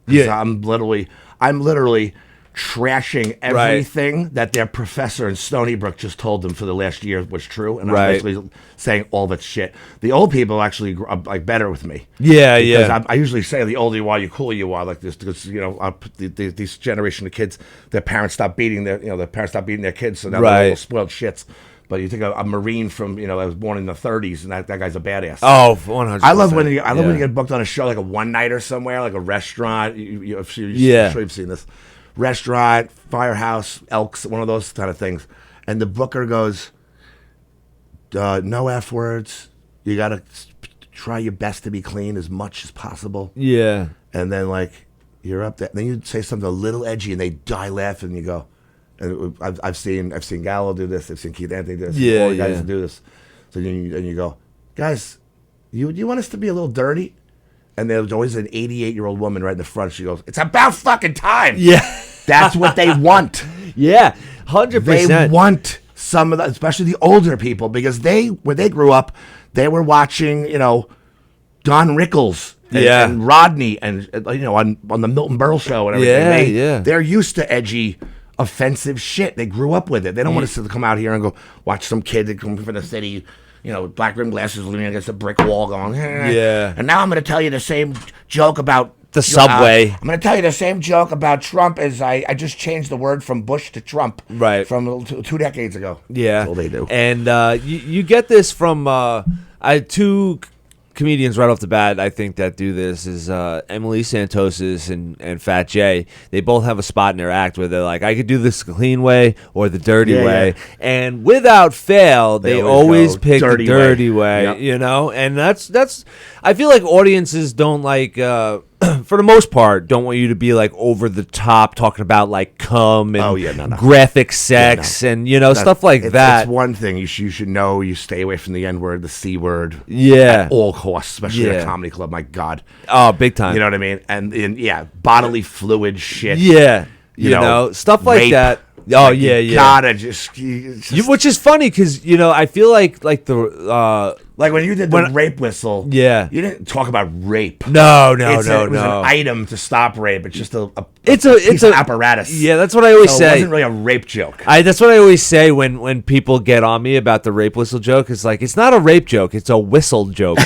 Yeah, I'm literally trashing everything that their professor in Stony Brook just told them for the last year was true, and I'm basically saying all that shit. The old people actually are like better with me. Because I usually say the older you are, the cooler you are, like this, because you know these generation of kids, their parents stop beating their kids, so now they're all spoiled shits. But you think a Marine from, you know, that was born in the 30s, and that guy's a badass. Oh, 100%. I love when you get booked on a show, like a one-nighter somewhere, like a restaurant. I'm sure you've seen this. Restaurant, firehouse, Elks, one of those kind of things. And the booker goes, no F words. You got to try your best to be clean as much as possible. Yeah. And then, like, you're up there. Then you say something a little edgy, and they die laughing, and you go... And I've seen Gallo do this. I've seen Keith Anthony do this. All the guys do this. So you go, guys, you want us to be a little dirty? And there's always an 88-year-old woman right in the front. She goes, "It's about fucking time." Yeah, that's what they want. Yeah, 100%. They want some of that, especially the older people, because when they grew up, they were watching, you know, Don Rickles. And Rodney, and you know, on the Milton Berle show and everything. They're used to edgy, offensive shit. They grew up with it. They don't want us to come out here and go watch some kid that comes from the city, you know, black rimmed glasses, leaning against a brick wall, going, And now I'm going to tell you the same joke about the subway. I'm going to tell you the same joke about Trump as I just changed the word from Bush to Trump, from 2 decades ago. Yeah, that's all they do. And you get this from two comedians right off the bat, I think, that do this is Emily Santos and Fat Jay. They both have a spot in their act where they're like, I could do this the clean way or the dirty way. And without fail, they always pick the dirty way, you know? And that's I feel like audiences don't like for the most part, don't want you to be like over the top talking about like cum and graphic sex and, you know, stuff like that. It's one thing you should know. You stay away from the N word, the C word, at all costs, especially at a comedy club. My God, big time. You know what I mean? And bodily fluid shit. Yeah, you know stuff like rape. That. Oh, like gotta just which is funny because, you know, I feel like the like when you did the rape whistle, you didn't talk about rape. No. It was an item to stop rape. It's just it's an apparatus. Yeah, that's what I always say. It wasn't really a rape joke. That's what I always say when people get on me about the rape whistle joke. It's like, it's not a rape joke. It's a whistle joke.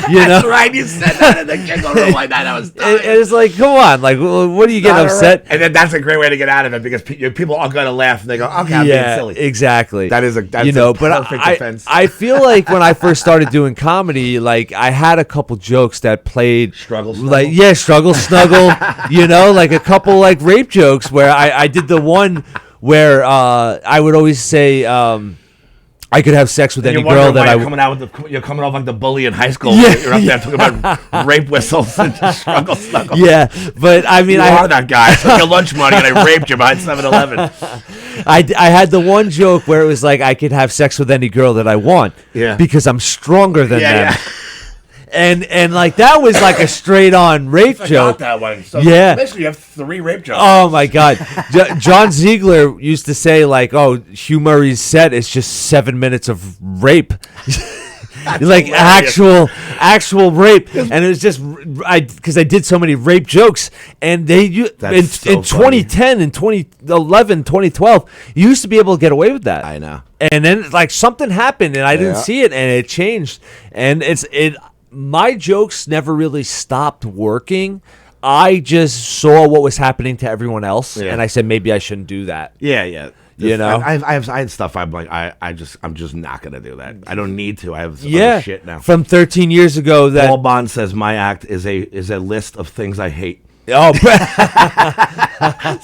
You know? That's right. You said that in the giggle room like that. I was dying. And it's like, come on. Like, what are you getting upset? And then that's a great way to get out of it because people are going to laugh and they go, okay, I'm being silly. Exactly. That's you know, a perfect defense. I feel like when I first started doing comedy, like, I had a couple jokes that played. Struggle Snuggle? Like, Struggle Snuggle. You know, like a couple, like, rape jokes where I did the one where I would always say, I could have sex with any girl that you're coming off like the bully in high school. You're up there talking about rape whistles and struggle snuggle. Yeah, but I mean, you are that guy. I took your lunch money and I raped you behind 7-Eleven. I had the one joke where it was like, I could have sex with any girl that I want because I'm stronger than them. Yeah. And like that was like a straight on rape joke. That one. So basically you have 3 rape jokes. Oh my God. John Ziegler used to say like, oh, Hugh Murray's set is just 7 minutes of rape. Like actual rape. And it was just because I did so many rape jokes, and they in 2010 and 2011 2012 you used to be able to get away with that. I know. And then like something happened and I didn't see it and it changed, and my jokes never really stopped working. I just saw what was happening to everyone else, and I said maybe I shouldn't do that. Yeah. You know, I had stuff. I'm like, I'm just not gonna do that. I don't need to. I have other shit now from 13 years ago. That Paul Bond says my act is a list of things I hate. Oh,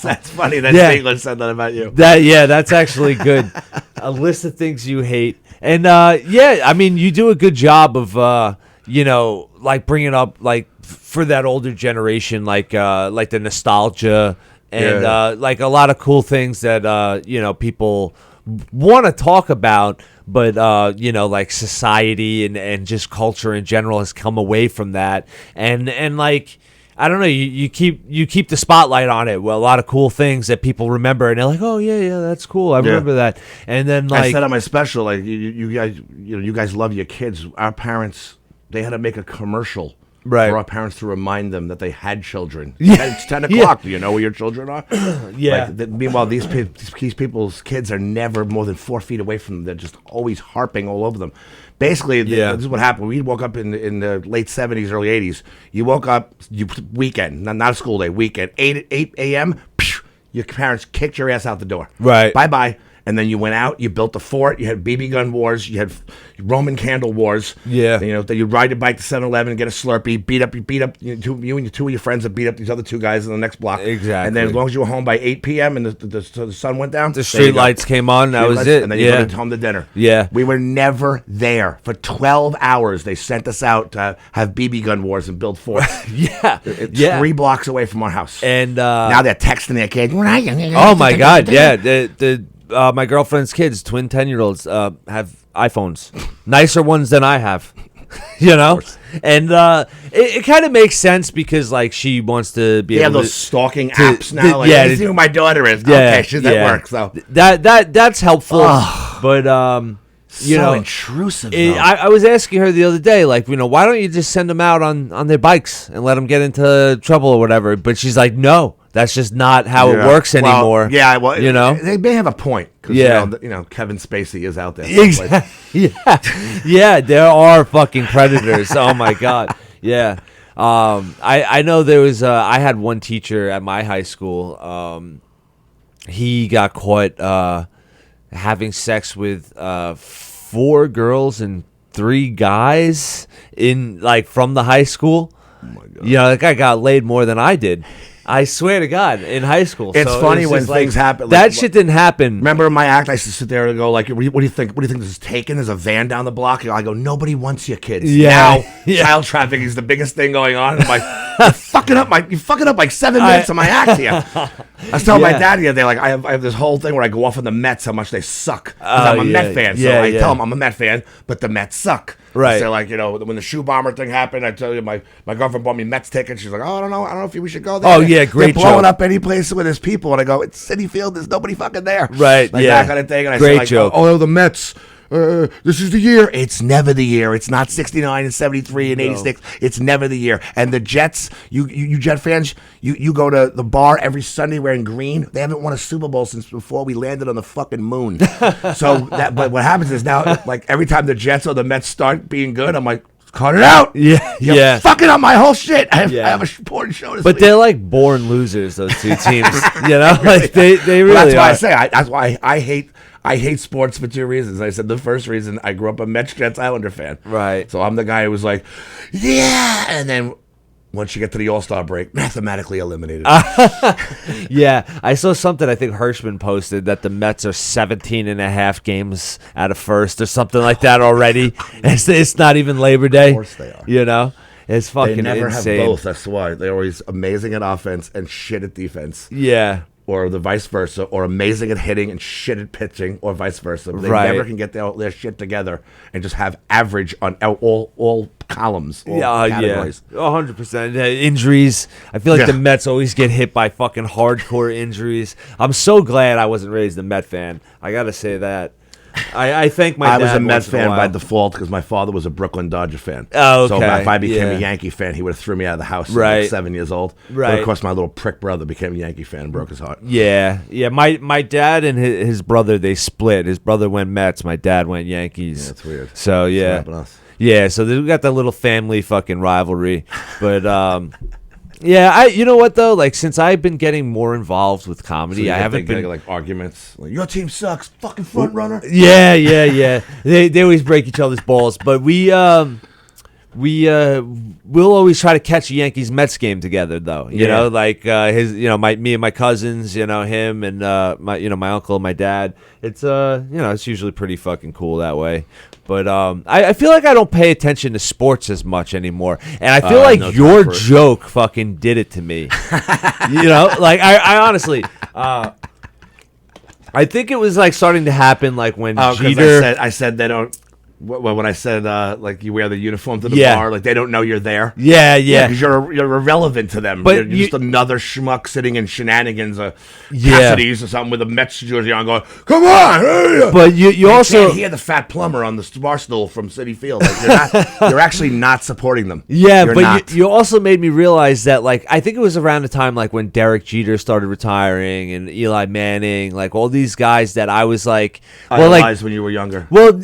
That's funny that Yeah. England said that about you. that's actually good. A list of things you hate, and I mean, you do a good job of like bringing up like for that older generation, like the nostalgia and like a lot of cool things that people want to talk about, but like society and just culture in general has come away from that, and like. I don't know. You keep the spotlight on it. Well, a lot of cool things that people remember, and they're like, "Oh yeah, that's cool. I remember that." And then like I said on my special, like you guys love your kids. Our parents, they had to make a commercial Right. for our parents to remind them that they had children. Yeah. It's 10 o'clock. Do you know where your children are? Yeah. Meanwhile, these people's kids are never more than 4 feet away from them. They're just always harping all over them. Basically, this is what happened. We woke up in the late 70s, early 80s. You woke up, weekend, not a school day, weekend, 8 a.m., your parents kicked your ass out the door. Right. Bye-bye. And then you went out, you built a fort, you had BB gun wars, you had Roman candle wars. Yeah. Then you'd ride your bike to 7-Eleven, get a Slurpee, beat up you and your two of your friends that beat up these other two guys in the next block. Exactly. And then as long as you were home by 8 p.m. and the sun went down, the street lights came on, that was it. And then you went home to dinner. Yeah. We were never there. For 12 hours, they sent us out to have BB gun wars and build forts. Yeah. It's Yeah. 3 blocks away from our house. And now they're texting their kids. oh my God, yeah. The my girlfriend's kids, twin 10-year-olds, have iPhones, nicer ones than I have. And it kind of makes sense because like she wants to be They have able those stalking apps now. Like, yeah, you see who my daughter is. Yeah, Okay, she's at work. So that's helpful. But so intrusive. I was asking her the other day, like, why don't you just send them out on their bikes and let them get into trouble or whatever? But she's like, no, that's just not how it works anymore. They may have a point. Yeah. Kevin Spacey is out there. Exactly. Yeah, there are fucking predators. Oh my God. Yeah. I know there was I had one teacher at my high school. He got caught having sex with 4 girls and 3 guys from the high school. Oh my God. That guy got laid more than I did. I swear to God, in high school. It's funny when things happen. That shit didn't happen. Remember in my act, I used to sit there and go, like, what do you think? What do you think this is taken? There's a van down the block. I go, nobody wants your kids. Yeah. Now, child trafficking is the biggest thing going on. I'm like, you're fucking up like 7 minutes of my act here. I was telling my dad the other day, like, I have this whole thing where I go off on the Mets, how much they suck. Because I'm a Met fan. So I tell them I'm a Met fan, but the Mets suck. Right. So like, when the shoe bomber thing happened, I tell you, my girlfriend bought me Mets tickets. She's like, oh, I don't know if we should go there. Oh yeah, great. They're blowing up any place where there's people, and I go, it's City Field. There's nobody fucking there. Right. Like yeah. that kind of thing. And I great say like, joke. oh, the Mets. This is the year. It's never the year. It's not 69 and 73 and 86. It's never the year. And the Jets, you Jet fans, you go to the bar every Sunday wearing green. They haven't won a Super Bowl since before we landed on the fucking moon. But what happens is now, like every time the Jets or the Mets start being good, I'm like, cut it out. Yeah. You're fucking up my whole shit. I have a important show this But week. they're like born losers, those two teams. Like they really that's are. why I say that's why I hate sports for 2 reasons. I said the first reason, I grew up a Mets, Jets, Islander fan. Right. So I'm the guy who was like, yeah, and then once you get to the All-Star break, mathematically eliminated. Yeah, I saw something, I think Hirschman posted, that the Mets are 17 and a half games out of first or something like that already. It's not even Labor Day. Of course they are. It's fucking They never insane. have both, that's why. They're always amazing at offense and shit at defense. Yeah. Or the vice versa, or amazing at hitting and shit at pitching, or vice versa. They Right. never can get their shit together and just have average on all columns, all categories. 100%. Injuries. I feel like the Mets always get hit by fucking hardcore injuries. I'm so glad I wasn't raised a Met fan. I got to say that. I thank my dad. I was a Mets once in a fan by while. default because my father was a Brooklyn Dodger fan. Oh, So okay. if I became Yeah. a Yankee fan, he would have threw me out of the house at Right. like 7 years old. But Right. of course, my little prick brother became a Yankee fan and broke his heart. Yeah. My dad and his brother, they split. His brother went Mets. My dad went Yankees. Yeah, that's weird. So That's what yeah, happened to us. yeah. So we got that little family fucking rivalry, but yeah. You know what though? Like since I've been getting more involved with comedy, I haven't been like arguments. Like, your team sucks, fucking front runner. Yeah. They always break each other's balls, but we we'll always try to catch a Yankees Mets game together, though. You know, like me and my cousins, him and my uncle and my dad. It's it's usually pretty fucking cool that way. But I feel like I don't pay attention to sports as much anymore, and I feel like your joke fucking did it to me. Like I honestly. I think it was like starting to happen like when Jeter. I said they don't. When I said like you wear the uniform to the bar, like they don't know you're there. Yeah, because you're irrelevant to them. But you're just another schmuck sitting in shenanigans, Cassidy's or something with a Mets jersey on, going, "Come on!" But you also can't hear the fat plumber on the bar stool from City Field. Like, you're actually not supporting them. Yeah, but you also made me realize that like I think it was around the time like when Derek Jeter started retiring and Eli Manning, like all these guys that I was like, idolized when you were younger. Well.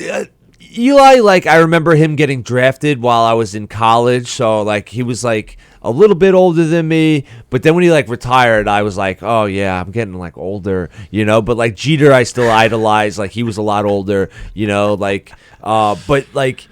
Eli, like, I remember him getting drafted while I was in college, so, like, he was, like, a little bit older than me, but then when he, like, retired, I was like, oh, yeah, I'm getting, like, older, but, like, Jeter I still idolized, like, he was a lot older, like, but, like,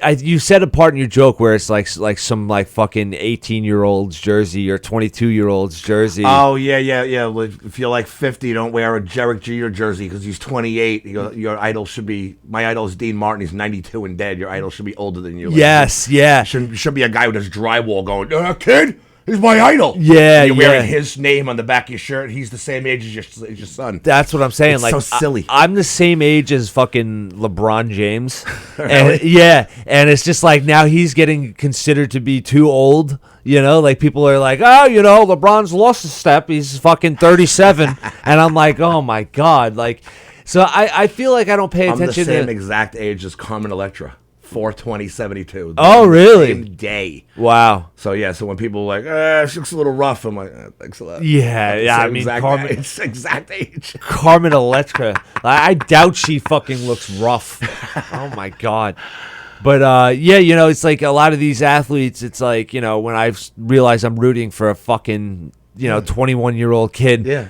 you said a part in your joke where it's like some like fucking 18-year-old's jersey or 22-year-old's jersey. Oh yeah. Well, if you're like 50, don't wear a Derek Jeter jersey because he's 28. Your idol should be. My idol is Dean Martin. He's 92 and dead. Your idol should be older than you. Yes, yeah. Should be a guy with his drywall going, kid. He's my idol. Yeah, and you're wearing his name on the back of your shirt. He's the same age as your son. That's what I'm saying. It's like so silly. I'm the same age as fucking LeBron James. Really? And it's just like now he's getting considered to be too old. Like people are like, oh, LeBron's lost a step. He's fucking 37, and I'm like, oh my god, like. So I feel like I don't pay attention. I'm the same exact age as Carmen Electra. 4/20/72. Oh, really? Same day. Wow. So when people are like, she looks a little rough, I'm like, thanks a lot. Yeah. I mean, it's exact age. Carmen Electra. I doubt she fucking looks rough. Oh my god. But it's like a lot of these athletes. It's like when I realize I'm rooting for a fucking 21-year-old kid. Yeah,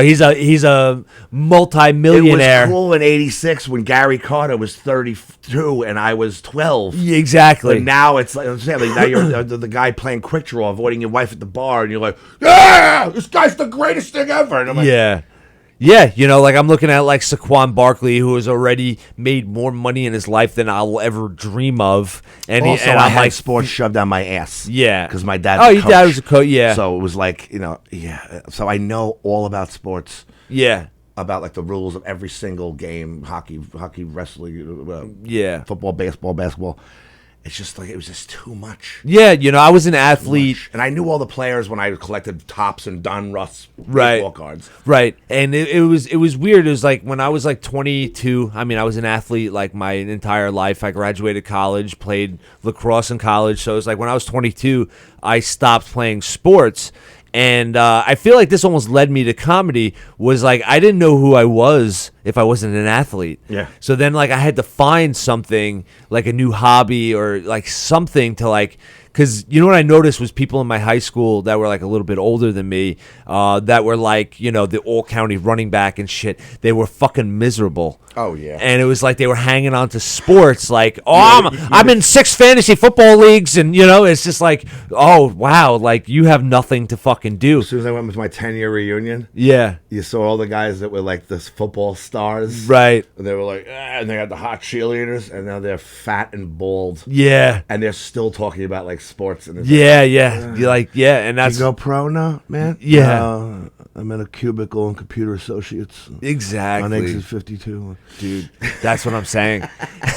he's a multi-millionaire. It was cool in '86 when Gary Carter was 32 and I was 12. Exactly. But now it's like now you're the guy playing quick draw, avoiding your wife at the bar, and you're like, yeah, this guy's the greatest thing ever. And I'm like, Yeah, like I'm looking at like Saquon Barkley, who has already made more money in his life than I'll ever dream of, and I had like sports shoved down my ass. Yeah, because my dad. Your dad was a coach. Yeah, so it was like So I know all about sports. Yeah, about like the rules of every single game: hockey, wrestling, football, baseball, basketball. It's just like it was just too much. Yeah, I was an athlete, and I knew all the players when I collected Topps and Don Russ baseball cards. Right, and it was weird. It was like when I was like 22. I mean, I was an athlete like my entire life. I graduated college, played lacrosse in college. So it was like when I was 22, I stopped playing sports. And I feel like this almost led me to comedy. Was like I didn't know who I was if I wasn't an athlete. Yeah. So then like I had to find something like a new hobby or like something to like. Because what I noticed was people in my high school that were like a little bit older than me, that were like the all-county running back and shit. They were fucking miserable. Oh yeah. And it was like they were hanging on to sports, like I'm in 6 fantasy football leagues, and it's just like oh wow, like you have nothing to fucking do. As soon as I went with my 10-year reunion, yeah, you saw all the guys that were like the football stars, right? And they were like, and they had the hot cheerleaders, and now they're fat and bald. Yeah, and they're still talking about like sports and you're like and that's you go pro now, man. I'm in a cubicle in Computer Associates. Exactly. On exit 52. Dude, that's what I'm saying.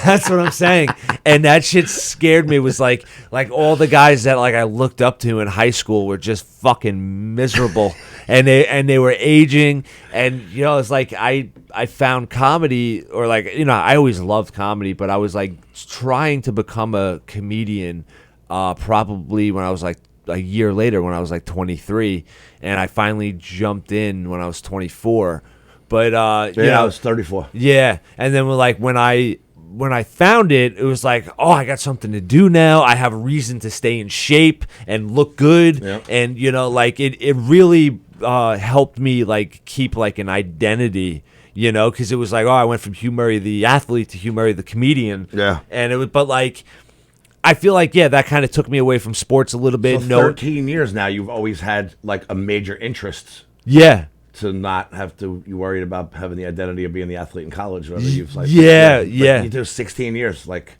That's what I'm saying. And that shit scared me. Was like all the guys that like I looked up to in high school were just fucking miserable. and they were aging, and it's like I found comedy, or like I always loved comedy, but I was like trying to become a comedian probably when I was like a year later, when I was like 23, and I finally jumped in when I was 24. But I was 34. Yeah, and then when I found it, it was like, oh, I got something to do now. I have a reason to stay in shape and look good, and like it really helped me like keep like an identity. Because it was like, oh, I went from Hugh Murray the athlete to Hugh Murray the comedian. Yeah, and it was, but like. I feel like, yeah, that kind of took me away from sports a little bit. So 13 years now, you've always had like a major interest. Yeah. To not have to, you worried about having the identity of being the athlete in college, whether you've like, yeah. You do 16 years. Like,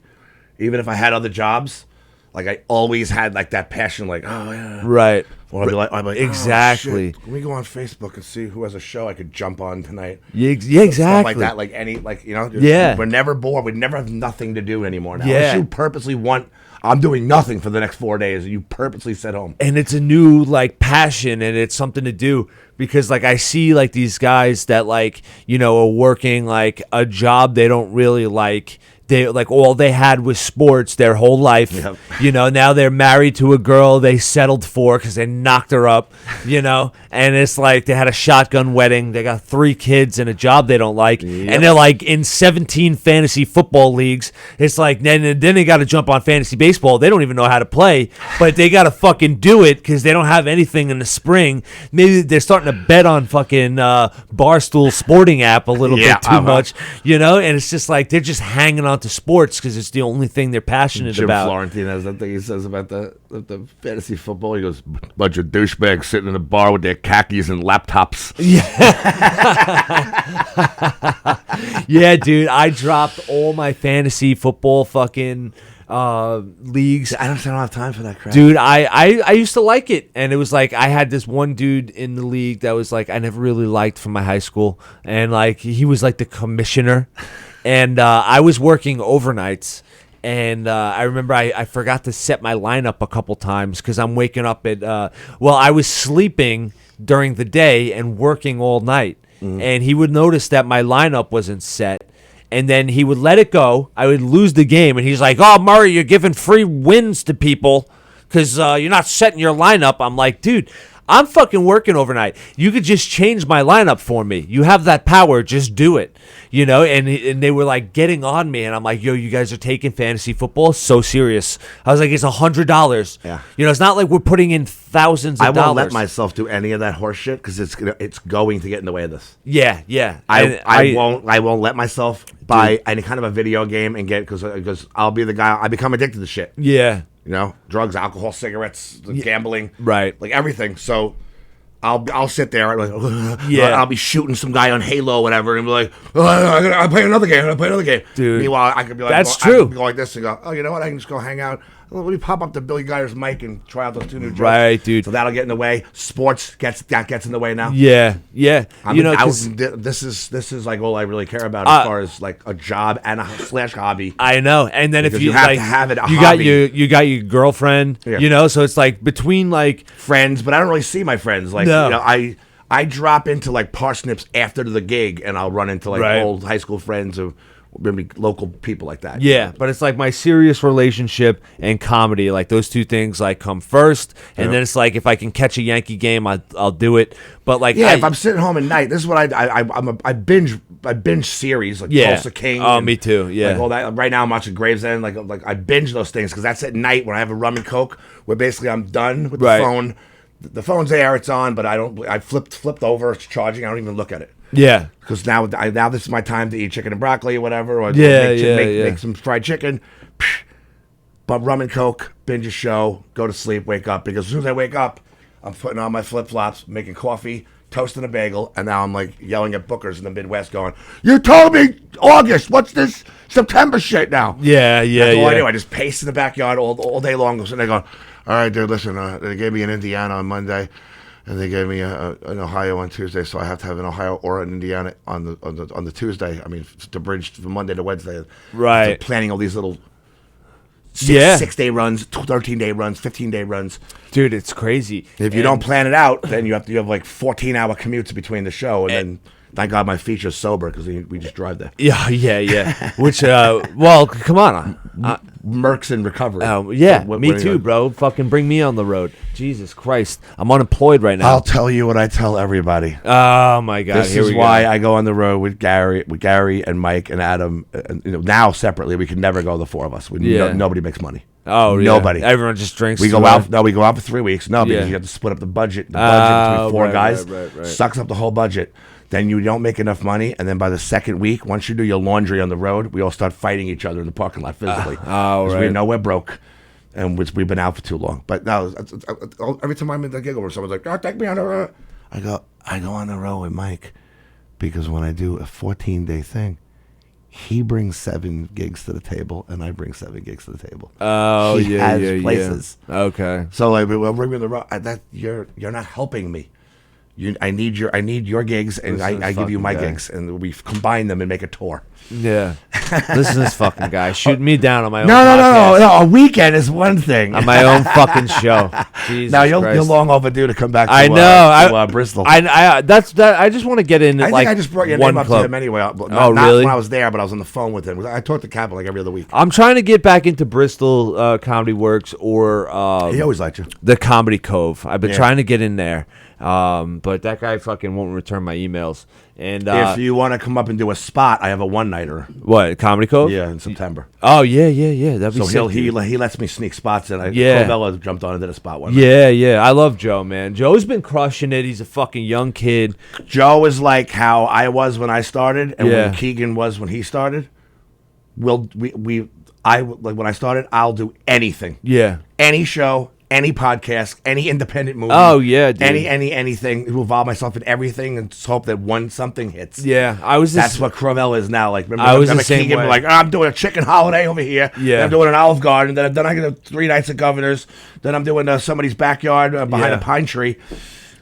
even if I had other jobs, like I always had like that passion, like, oh yeah, right. Or I'd be like, exactly. Oh, shit. Let me go on Facebook and see who has a show I could jump on tonight. Yeah, exactly. Stuff like that, like any, like, you know, we're never bored. We never have nothing to do anymore now. Unless you purposely want. I'm doing nothing for the next 4 days, and you purposely sit home. And it's a new like passion, and it's something to do because like I see like these guys that like, you know, are working like a job they don't really like. They like all they had was sports their whole life. Yep. You know, now they're married to a girl they settled for because they knocked her up. You know, and it's like they had a shotgun wedding. They got 3 kids and a job they don't like, and they're like in 17 fantasy football leagues. It's like then they got to jump on fantasy baseball. They don't even know how to play, but they got to fucking do it because they don't have anything in the spring. Maybe they're starting to bet on fucking Barstool Sporting app a little bit too much. You know, and it's just like they're just hanging on to sports because it's the only thing they're passionate about. Jim Florentine has that thing he says about the fantasy football. He goes, bunch of douchebags sitting in a bar with their khakis and laptops. Yeah, dude, I dropped all my fantasy football fucking leagues. I don't have time for that crap. Dude, I used to like it, and it was like I had this one dude in the league that was like I never really liked from my high school, and like he was like the commissioner. And I was working overnights, and I remember I forgot to set my lineup a couple times because I'm waking up at, I was sleeping during the day and working all night. And he would notice that my lineup wasn't set, and then he would let it go. I would lose the game, and he's like, oh, Murray, you're giving free wins to people because you're not setting your lineup. I'm like, dude, I'm fucking working overnight. You could just change my lineup for me. You have that power. Just do it. You know, and they were like getting on me, and I'm like, yo, you guys are taking fantasy football so serious. I was like, it's $100. Yeah. You know, it's not like we're putting in thousands of dollars. I won't let myself do any of that horse shit because it's going to get in the way of this. Yeah, yeah. I won't let myself buy any kind of a video game and get because I'll be the guy. I become addicted to shit. Yeah. You know, drugs, alcohol, cigarettes, gambling, right? Like everything. So I'll sit there and I'll be shooting some guy on Halo, or whatever, and be like, I'll play another game. Dude. Meanwhile, I could be like, that's true. true. I could be like this and go, oh, you know what? I can just go hang out. Let me pop up the Billy Guyer's mic and try out those 2 new jokes. Right, dude. So that'll get in the way. Sports gets in the way now. Yeah, yeah. This is like all I really care about as far as like a job and a / hobby. I know. And then because if you have like, to have it, you got your girlfriend. Yeah. You know, so it's like between like friends, but I don't really see my friends. Like, no. You know, I drop into like Parsnips after the gig, and I'll run into like old high school friends or maybe local people like that. Yeah, but it's like my serious relationship and comedy, like those two things like come first, and then it's like if I can catch a Yankee game, I'll do it. But like if I'm sitting home at night, this is what I binge series like Tulsa King. Oh, me too. Yeah, like all that. Right now I'm watching Gravesend. Like I binge those things because that's at night when I have a rum and coke, where basically I'm done with the phone. The phone's there, it's on, but I flipped over, it's charging. I don't even look at it. Yeah, because now this is my time to eat chicken and broccoli or whatever, or make some fried chicken. But rum and coke, binge a show, go to sleep, wake up. Because as soon as I wake up, I'm putting on my flip flops, making coffee, toasting a bagel, and now I'm like yelling at bookers in the Midwest, going, "You told me August. What's this September shit now?" Yeah. That's all I do. I just pace in the backyard all day long, and they go, "All right, dude, listen. They gave me an Indiana on Monday." And they gave me an Ohio on Tuesday, so I have to have an Ohio or an Indiana on the Tuesday. I mean, to bridge from Monday to Wednesday. Right. So planning all these little 6-day runs, 13-day runs, 15-day runs. Dude, it's crazy. If you don't plan it out, then you have like 14-hour commutes between the show, and then thank God my feature's sober because we just drive there. Yeah. Which, well, come on. Mercs in recovery. Me too, bro. Fucking bring me on the road. Jesus Christ. I'm unemployed right now. I'll tell you what I tell everybody. Oh, my God. This is why I go on the road with Gary and Mike and Adam. And, now separately, we can never go the 4 of us. Nobody makes money. Oh, nobody. Yeah. Everyone just drinks. We go out. No, we go out for 3 weeks. No, because you have to split up the budget. The budget between 4 guys sucks up the whole budget. Then you don't make enough money, and then by the second week, once you do your laundry on the road, we all start fighting each other in the parking lot physically. Right. We know we're broke. and we've been out for too long. But no, every time I'm in the giggle room, someone's like, "Oh, take me on the road." I go on the road with Mike because when I do a 14-day thing, he brings 7 gigs to the table, and I bring 7 gigs to the table. Oh, he has places. Yeah. Okay. So like, well, bring me on the road. That you're not helping me. I need your gigs, and I give you my gigs, and we combine them and make a tour. Yeah. Listen to this fucking guy shooting me down on my own No. A weekend is one thing. On my own fucking show. Jesus now you're Christ. long overdue to come back. To, I know. Bristol. I just want to get in. I Like, think I just brought your one name up club. to him anyway. Not Really? when I was there, but I was on the phone with him. I talked to Kaplan like every other week. I'm trying to get back into Bristol Comedy Works or He always liked you. the Comedy Cove. I've been Yeah. trying to get in there, but that guy fucking won't return my emails. And If you want to come up and do a spot, I have a one-nighter. what, Comedy Cove? Yeah, in September. Oh yeah. That'd be So sick. he lets me sneak spots in. Yeah. Clovella jumped on and did a spot one night. Yeah. I love Joe, man. Joe's been crushing it. He's a fucking young kid. Joe is like how I was when I started, and Yeah. when Keegan was when he started. Like when I started, I'll do anything, Yeah. any show, any podcast, any independent movie. Oh, yeah, dude. anything. To involve myself in everything and just hope that something hits. Yeah. I was. That's what Crovella is now. Like, I was the remember same Keegan way. like, I'm doing a chicken holiday over here. Yeah. Then I'm doing an Olive Garden. Then I get 3 nights at Governor's. Then I'm doing somebody's backyard behind Yeah. a pine tree.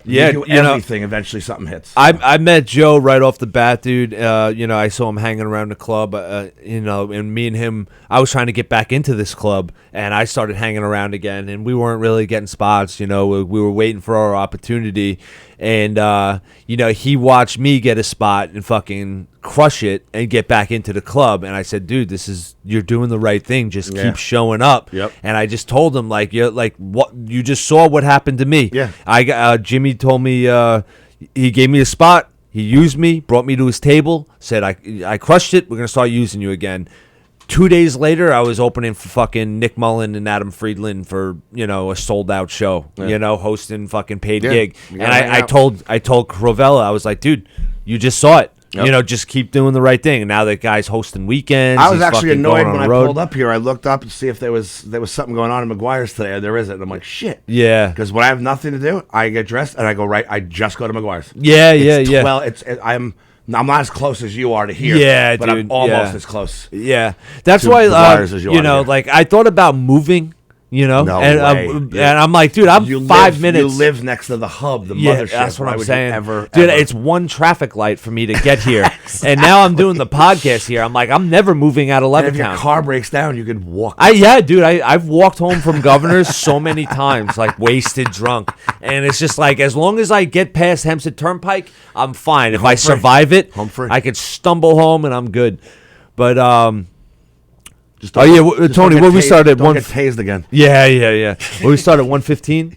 Yeah, you do you know, everything. Eventually, something hits. I met Joe right off the bat, dude. I saw him hanging around the club, and me and him, I was trying to get back into this club, and I started hanging around again, and we weren't really getting spots, we were waiting for our opportunity, and, he watched me get a spot and fucking crush it and get back into the club, and I said, dude, you're doing the right thing, just keep showing up. Yep. And I just told him, like, what you just saw what happened to me. Yeah. Jimmy told me he gave me a spot. He used me, brought me to his table, said I crushed it. We're gonna start using you again. 2 days later, I was opening for fucking Nick Mullen and Adam Friedland for a sold out show. Hosting fucking paid gig. You And gotta hang I out. told Crovella, I was like, dude, you just saw it. Yep. Just keep doing the right thing. And now that guy's hosting weekends. I was he's actually fucking annoyed going on when I the road. pulled up here. I looked up to see if there was something going on in McGuire's today. There isn't. I'm like, shit. Yeah. Because when I have nothing to do, I get dressed and I go right. I just go to McGuire's. Yeah. Well, I'm not as close as you are to here. Yeah, but dude, I'm almost yeah. as close. Yeah, that's To why McGuire's as you are here. like I thought about moving, No way. and I'm like, dude, I'm You 5 live, minutes. You live next to the hub, the Yeah, mothership. that's what Why I'm would you saying. Ever, dude, ever? it's one traffic light for me to get here, and now I'm doing the podcast here. I'm like, I'm never moving out of And if your Levittown. car breaks down, you could walk. Dude, I've walked home from Governor's so many times, like wasted, drunk, and it's just like as long as I get past Hempstead Turnpike, I'm fine. If I free. survive it, Home free. I could stumble home and I'm good. But Just Tony, don't what get we tased- started at don't one. get tased again. Yeah. Well, we started at 1:15.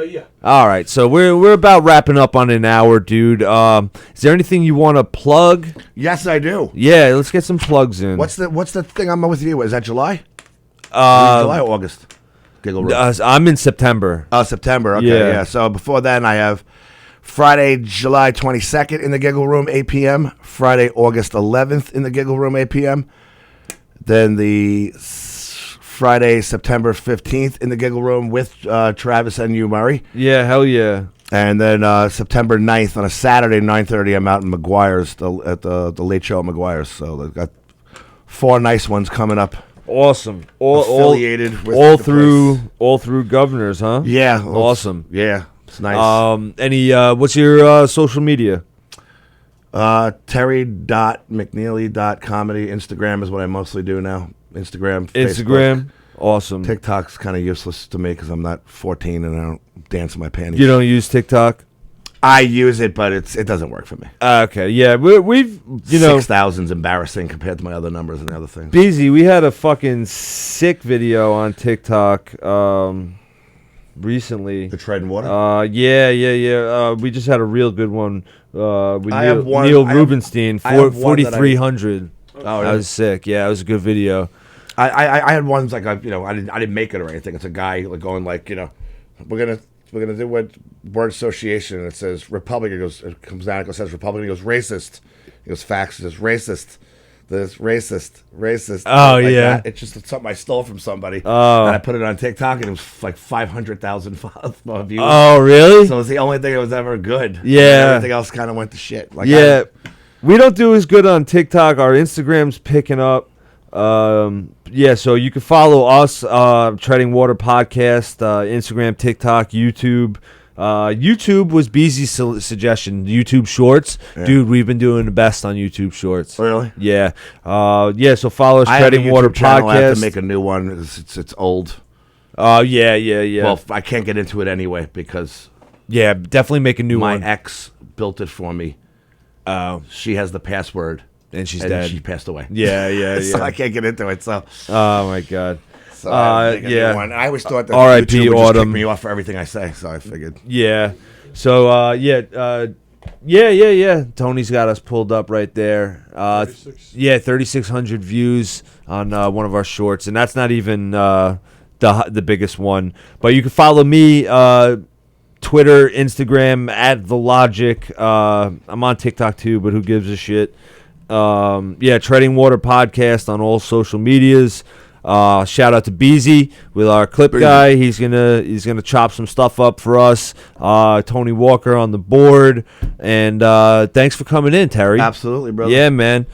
Yeah. All right, so we're about wrapping up on an hour, dude. Is there anything you want to plug? Yes, I do. Yeah, let's get some plugs in. What's the thing I'm with you? Is that July? July or August? Giggle Room. I'm in September. September. Okay, Yeah. yeah. So before then, I have Friday, July 22nd in the Giggle Room, 8 p.m. Friday, August 11th in the Giggle Room, 8 p.m. Then the Friday, September 15th in the Giggle Room with Travis and Hugh Murray. Yeah, hell yeah. And then September 9th on a Saturday, 9:30, I'm out in McGuire's at the Late Show at McGuire's. So they've got 4 nice ones coming up. Awesome. Affiliated with all the through Governors, huh? Yeah. Awesome. Yeah. It's nice. What's your social media? Terry.McNeely.comedy. Instagram is what I mostly do now. Instagram. Instagram. Awesome. TikTok's kind of useless to me because I'm not 14 and I don't dance in my panties. You don't use TikTok? I use it, but it doesn't work for me. Okay. Yeah, we've 6,000's embarrassing compared to my other numbers and the other things. Beezy, we had a fucking sick video on TikTok recently. The Tread and Water? Yeah. We just had a real good one with I have one- Neil I have- Rubenstein, I have one that I- 4,300. Oh, That was sick. Yeah, it was a good video. I had ones like I didn't make it or anything. It's a guy like going like we're gonna do what word association and it says Republican. It comes down. It says Republican. He goes racist. He goes facts. It says racist. This racist. Oh, yeah. That. It's just something I stole from somebody, Oh. and I put it on TikTok, and it was like 500,000 views. Oh, really? So it was the only thing that was ever good. Yeah. Everything else kind of went to shit. Like, Yeah. We don't do as good on TikTok. Our Instagram's picking up. Yeah, so you can follow us, Treading Water Podcast, Instagram, TikTok, YouTube. YouTube was Beezy's suggestion. YouTube Shorts, dude. We've been doing the best on YouTube Shorts. Really? Yeah. Yeah. So follow us, I have a Treading Water YouTube channel. I have Podcast. to make a new one. It's old. Oh yeah. Well, I can't get into it anyway because yeah, definitely make a new my one. ex built it for me. She has the password, And she's and dead. she passed away. Yeah. So I can't get into it. So, Oh my god. I had to make a yeah. new one. I always thought that R.I.P. YouTube would just kick Autumn. me off for everything I say. So I figured. Yeah. So yeah. Tony's got us pulled up right there. 3,600 views on one of our shorts, and that's not even the biggest one. But you can follow me, Twitter, Instagram at The Logic. I'm on TikTok too, but who gives a shit? Treading Water Podcast on all social medias. Shout out to Beezy with our clip guy. He's gonna chop some stuff up for us. Tony Walker on the board, and thanks for coming in, Terry. Absolutely, brother. Yeah, man.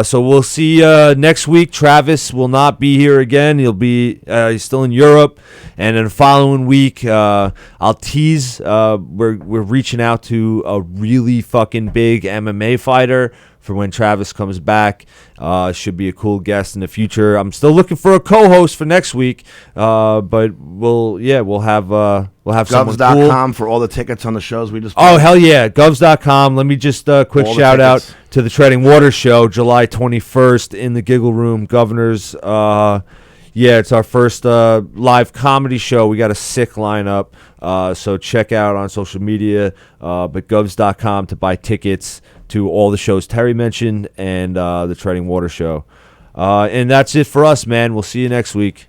So we'll see next week. Travis will not be here again. He's still in Europe, and then the following week, I'll tease. We're reaching out to a really fucking big MMA fighter for when Travis comes back. Should be a cool guest in the future. I'm still looking for a co-host for next week, but we'll have someone cool. Govs.com for all the tickets on the shows we just. Oh, hell yeah. Govs.com. Let me just quick All the shout out tickets. to the Treading Water Show, July 21st in the Giggle Room, Governors. It's our first live comedy show. We got a sick lineup, so check out on social media, but Govs.com to buy tickets to all the shows Terry mentioned and the Treading Water Show. And that's it for us, man. We'll see you next week.